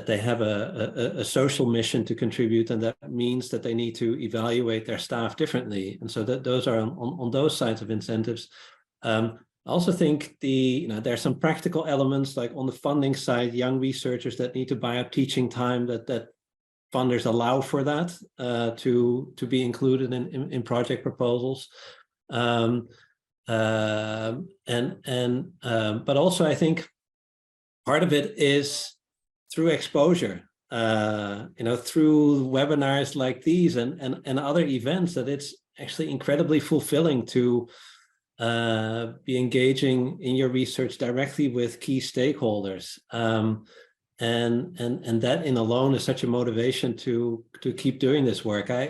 they have a social mission to contribute, and that means that they need to evaluate their staff differently. And so that those are on those sides of incentives. I also think there are some practical elements, like on the funding side, young researchers that need to buy up teaching time, that funders allow for that to be included in project proposals. But also I think part of it is through exposure, through webinars like these and other events, that it's actually incredibly fulfilling to be engaging in your research directly with key stakeholders, and that in alone is such a motivation to keep doing this work. I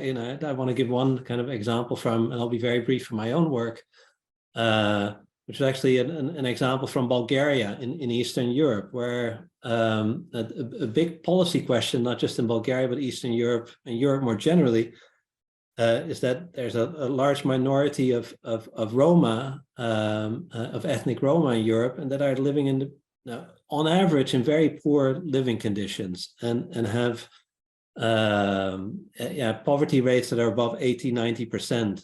want to give one kind of example from, and I'll be very brief, from my own work, which is actually an example from Bulgaria in Eastern Europe, where a big policy question, not just in Bulgaria but Eastern Europe and Europe more generally, is that there's a large minority of Roma, of ethnic Roma in Europe, and that are living in, on average, in very poor living conditions, and have poverty rates that are above 80–90%.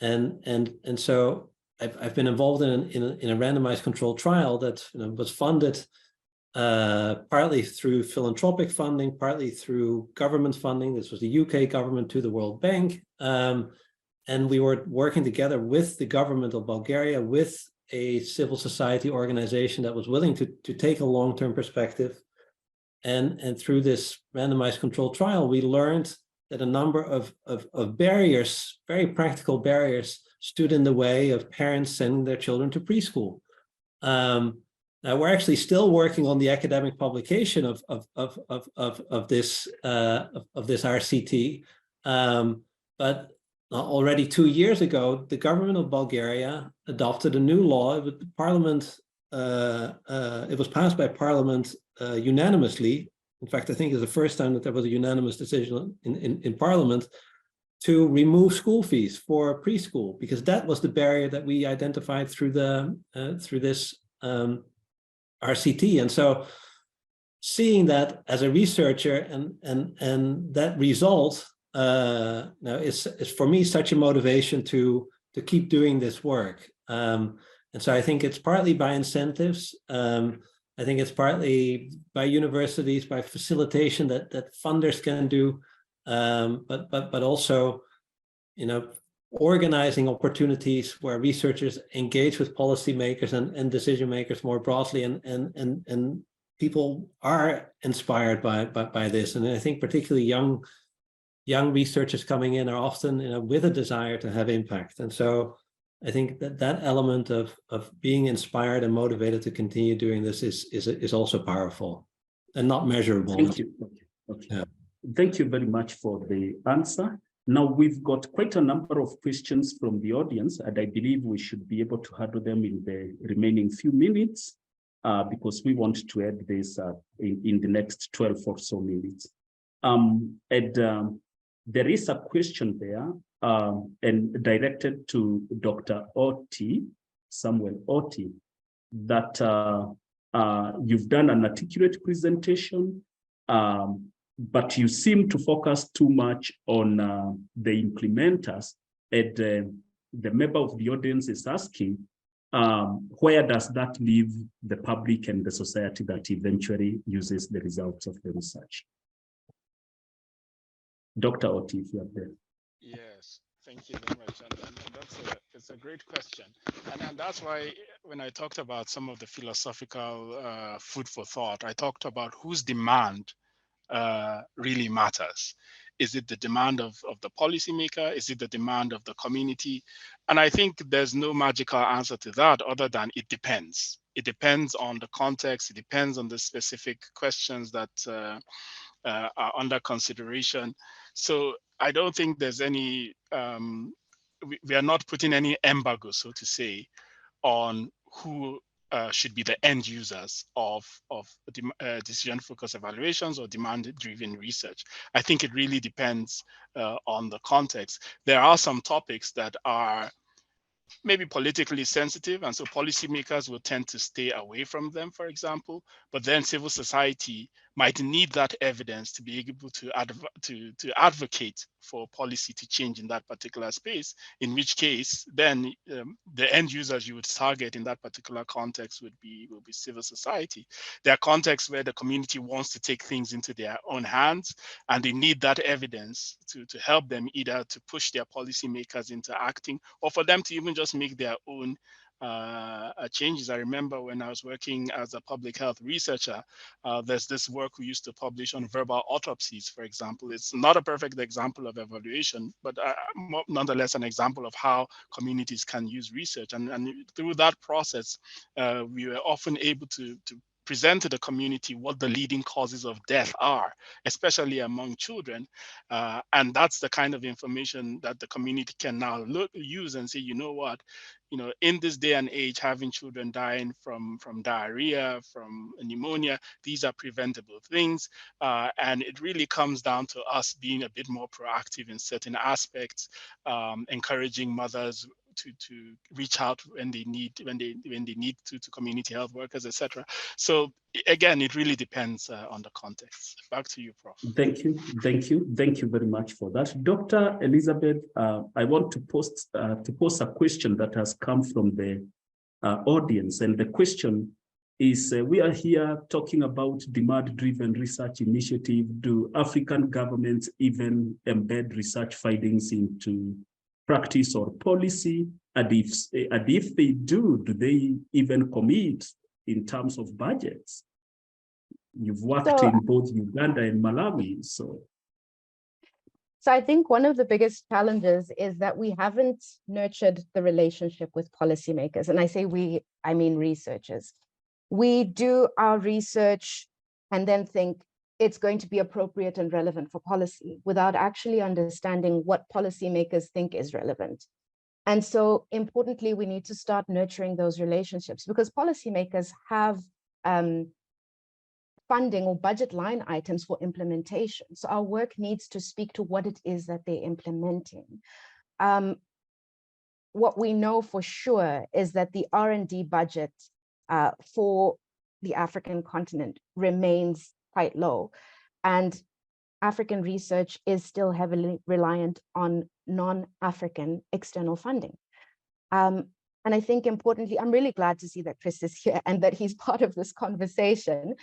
And so I've been involved in a randomized controlled trial that was funded partly through philanthropic funding, partly through government funding. This was the UK government to the World Bank. And we were working together with the government of Bulgaria, with a civil society organization that was willing to take a long-term perspective. And through this randomized controlled trial, we learned that a number of barriers, very practical barriers, stood in the way of parents sending their children to preschool. Now we're actually still working on the academic publication of this RCT, but already 2 years ago, the government of Bulgaria adopted a new law. It was passed by Parliament unanimously. In fact, I think it's the first time that there was a unanimous decision in Parliament to remove school fees for preschool, because that was the barrier that we identified through this RCT. And so seeing that as a researcher and that result now is for me such a motivation to keep doing this work. And so I think it's partly by incentives. I think it's partly by universities, by facilitation that funders can do, but also, organizing opportunities where researchers engage with policymakers and decision makers more broadly, and people are inspired by this. And I think particularly young researchers coming in are often with a desire to have impact. And so I think that element of being inspired and motivated to continue doing this is also powerful and not measurable. Thank you. Okay. Yeah. Thank you very much for the answer. Now we've got quite a number of questions from the audience, and I believe we should be able to handle them in the remaining few minutes, because we want to add this in the next 12 or so minutes. There is a question there and directed to Dr. Oti, Samuel Oti, that you've done an articulate presentation, but you seem to focus too much on the implementers. And the member of the audience is asking, where does that leave the public and the society that eventually uses the results of the research? Dr. Oti, if you are there. Yes, thank you very much. And it's a great question. And that's why when I talked about some of the philosophical food for thought, I talked about whose demand really matters. Is it the demand of the policymaker? Is it the demand of the community? And I think there's no magical answer to that other than it depends. It depends on the context. It depends on the specific questions that are under consideration. So I don't think there's any, we are not putting any embargo, so to say, on who should be the end users of decision-focused evaluations or demand-driven research. I think it really depends on the context. There are some topics that are maybe politically sensitive, and so policymakers will tend to stay away from them, for example, but then civil society might need that evidence to be able to advocate for policy to change in that particular space, in which case then the end users you would target in that particular context will be civil society. There are contexts where the community wants to take things into their own hands, and they need that evidence to help them either to push their policymakers into acting, or for them to even just make their own changes. I remember when I was working as a public health researcher, there's this work we used to publish on verbal autopsies, for example. It's not a perfect example of evaluation, but nonetheless an example of how communities can use research. And through that process, we were often able to present to the community what the leading causes of death are, especially among children. And that's the kind of information that the community can now use and say, you know what, in this day and age, having children dying from diarrhea, from pneumonia, these are preventable things. And it really comes down to us being a bit more proactive in certain aspects, encouraging mothers to reach out when they need to community health workers, etc. So again, it really depends on the context. Back to you, Prof. Thank you very much for that, Dr. Elizabeth. I want to pose a question that has come from the audience, and the question is: we are here talking about demand-driven research initiative. Do African governments even embed research findings into practice or policy? And if they do they even commit in terms of budgets? You've worked in both Uganda and Malawi, so I think one of the biggest challenges is that we haven't nurtured the relationship with policymakers. And I say we, I mean researchers. We do our research and then think it's going to be appropriate and relevant for policy without actually understanding what policymakers think is relevant. And so importantly, we need to start nurturing those relationships, because policymakers have funding or budget line items for implementation. So our work needs to speak to what it is that they're implementing. What we know for sure is that the R&D budget for the African continent remains quite low, and African research is still heavily reliant on non-African external funding. And I think importantly, I'm really glad to see that Chris is here and that he's part of this conversation,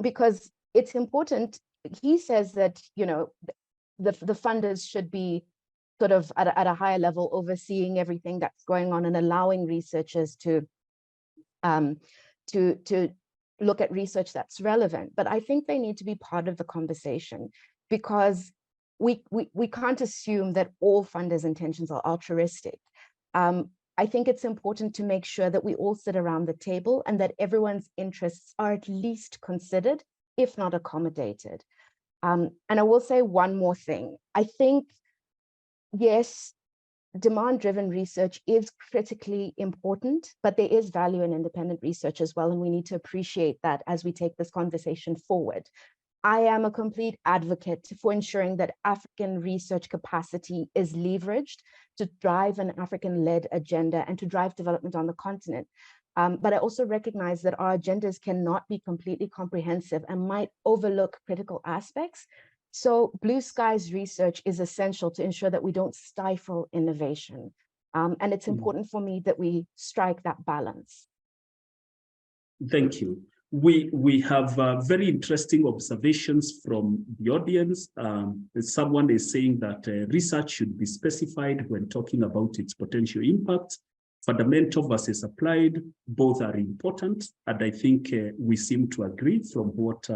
because it's important. He says that, the funders should be sort of at a higher level overseeing everything that's going on and allowing researchers to look at research that's relevant. But I think they need to be part of the conversation, because we can't assume that all funders' intentions are altruistic. I think it's important to make sure that we all sit around the table and that everyone's interests are at least considered, if not accommodated. And I will say one more thing. I think, yes, demand-driven research is critically important, but there is value in independent research as well, and we need to appreciate that as we take this conversation forward. I am a complete advocate for ensuring that African research capacity is leveraged to drive an African-led agenda and to drive development on the continent. But I also recognize that our agendas cannot be completely comprehensive and might overlook critical aspects. So Blue Skies research is essential to ensure that we don't stifle innovation. And it's important for me that we strike that balance. Thank you. We have very interesting observations from the audience. Someone is saying that research should be specified when talking about its potential impact. Fundamental versus applied, both are important. And I think we seem to agree from what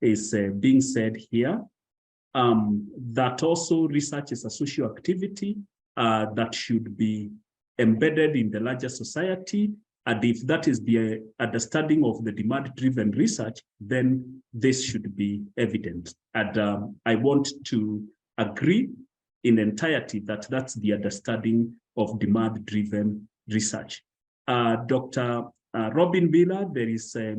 is being said here. That also research is a social activity that should be embedded in the larger society. And if that is the understanding of the demand-driven research, then this should be evident. And I want to agree in entirety that that's the understanding of demand-driven research. Dr. Robin Miller, there is a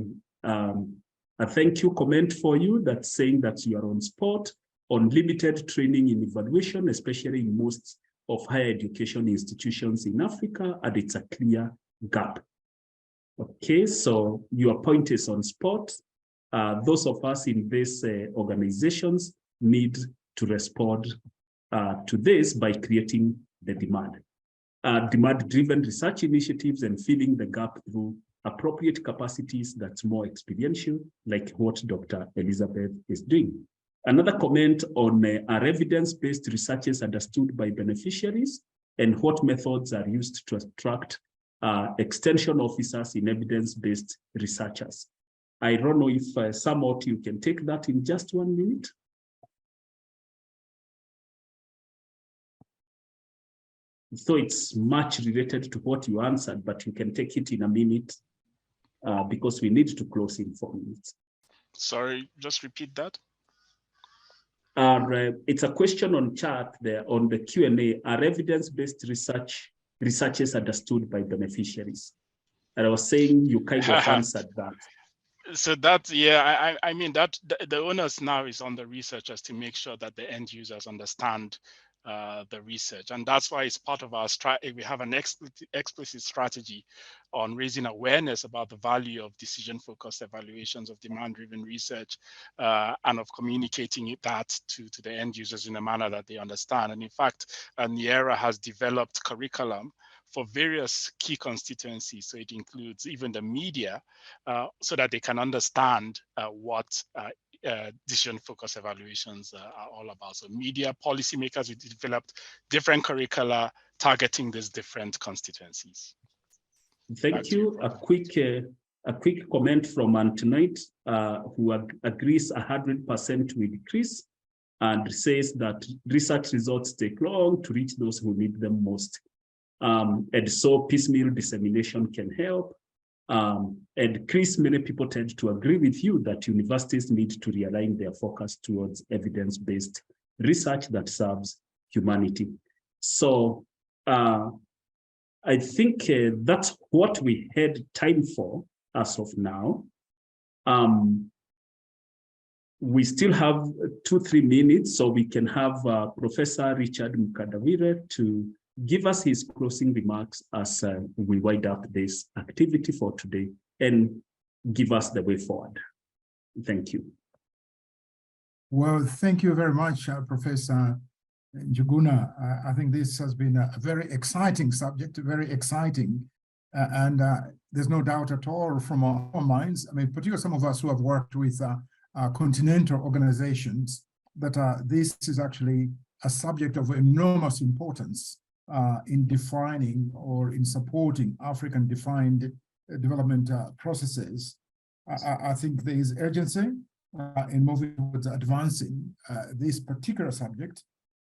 thank you comment for you that's saying that you are on spot on limited training in evaluation, especially in most of higher education institutions in Africa, and it's a clear gap. Okay, so your point is on spot. Those of us in these organizations need to respond to this by creating the demand. Demand-driven research initiatives and filling the gap through appropriate capacities that's more experiential, like what Dr. Elizabeth is doing. Another comment on are evidence-based researches understood by beneficiaries and what methods are used to attract extension officers in evidence-based researchers. I don't know if some of you can take that in just 1 minute. So it's much related to what you answered, but you can take it in a minute because we need to close in 4 minutes. Sorry, just repeat that. It's a question on chat there on the Q&A. Are evidence-based researches understood by beneficiaries? And I was saying you kind of answered that. So that, yeah, I mean that the onus now is on the researchers to make sure that the end users understand the research, and that's why it's part of our strategy. We have an explicit strategy on raising awareness about the value of decision-focused evaluations of demand-driven research, and of communicating that to the end users in a manner that they understand. And in fact, NIERA has developed curriculum for various key constituencies. So it includes even the media, so that they can understand what decision-focused evaluations are all about. So media, policymakers, we developed different curricula targeting these different constituencies. Thank you. A quick comment from Antoinette, who agrees 100% with Chris and says that research results take long to reach those who need them most. And so piecemeal dissemination can help. And Chris, many people tend to agree with you that universities need to realign their focus towards evidence-based research that serves humanity. So I think that's what we had time for as of now. We still have 2-3 minutes, so we can have Professor Richard Mukadawire to give us his closing remarks as we wind up this activity for today and give us the way forward. Thank you. Well, thank you very much, Professor Njuguna. I think this has been a very exciting subject, very exciting, and there's no doubt at all from our minds, I mean, particularly some of us who have worked with continental organizations, that this is actually a subject of enormous importance in defining or in supporting African defined development processes. I think there is urgency in moving towards advancing this particular subject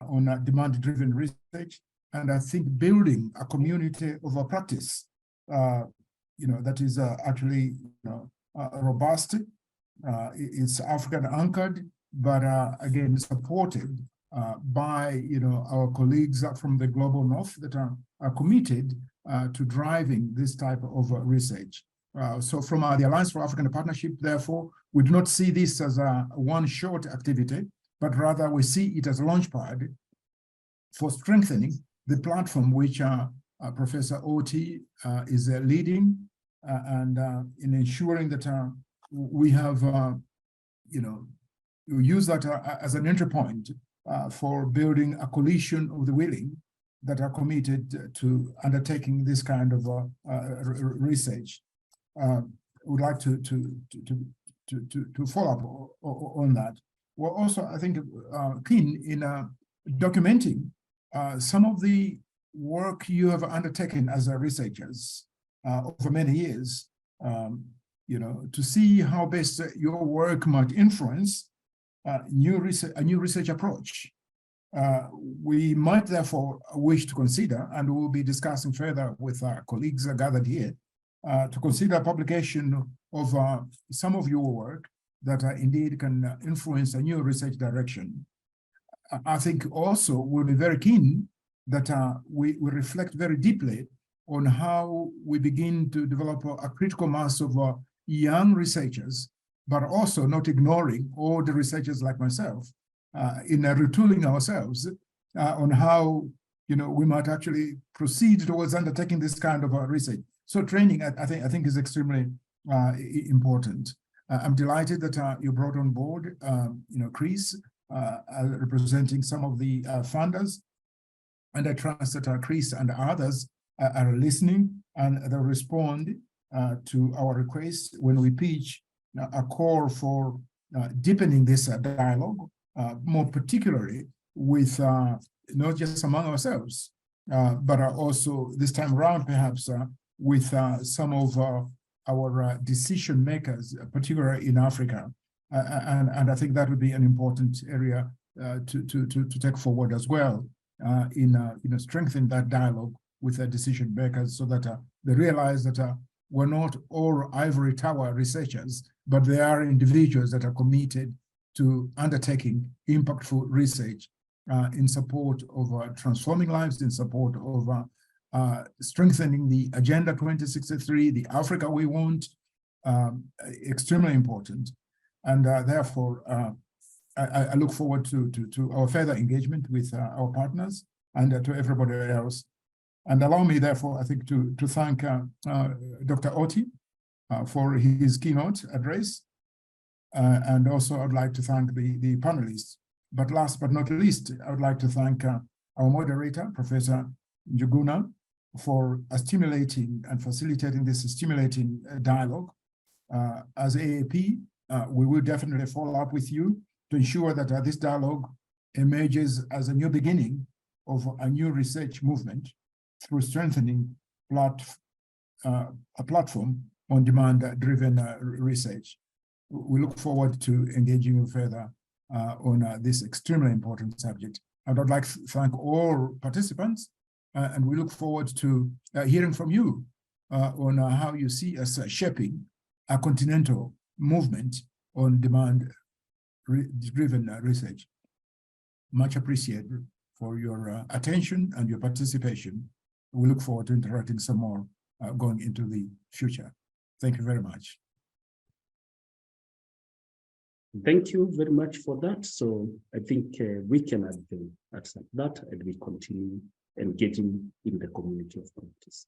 on demand-driven research, and I think building a community of a practice, that is actually robust. It's African anchored, but again supported by our colleagues from the global north that are committed to driving this type of research. So from the Alliance for African Partnership, therefore, we do not see this as a one-shot activity, but rather we see it as a launchpad for strengthening the platform which Professor Oti is leading, and in ensuring that we have, use that as an entry point for building a coalition of the willing that are committed to undertaking this kind of research. Would like to follow up on that. We're also, I think, keen in documenting some of the work you have undertaken as researchers over many years, to see how best your work might influence a new research approach. We might therefore wish to consider, and we'll be discussing further with our colleagues gathered here, to consider publication of some of your work that indeed can influence a new research direction. I think also we'll be very keen that we reflect very deeply on how we begin to develop a critical mass of young researchers, but also not ignoring all the researchers like myself in retooling ourselves on how we might actually proceed towards undertaking this kind of research. So training, I think, is extremely important. I'm delighted that you brought on board, Chris, representing some of the funders, and I trust that Chris and others are listening and they'll respond to our request when we pitch a call for deepening this dialogue, more particularly with not just among ourselves, but also this time around, perhaps with some of our decision makers, particularly in Africa. And I think that would be an important area to take forward as well, in strengthening that dialogue with the decision makers, so that they realize that we're not all ivory tower researchers, but they are individuals that are committed to undertaking impactful research in support of transforming lives, in support of strengthening the Agenda 2063, the Africa we want, extremely important. And therefore, I look forward to our further engagement with our partners and to everybody else. And allow me, therefore, I think, to thank Dr. Oti for his keynote address. And also, I'd like to thank the panelists. But last but not least, I would like to thank our moderator, Professor Njuguna, for stimulating and facilitating this stimulating dialogue. As AAP, we will definitely follow up with you to ensure that this dialogue emerges as a new beginning of a new research movement through strengthening a platform on demand-driven research. We look forward to engaging you further on this extremely important subject. And I'd like to thank all participants, and we look forward to hearing from you on how you see us shaping a continental movement on demand-driven research. Much appreciated for your attention and your participation. We look forward to interacting some more going into the future. Thank you very much. Thank you very much for that. So I think we can accept that, and we continue engaging in the community of practice.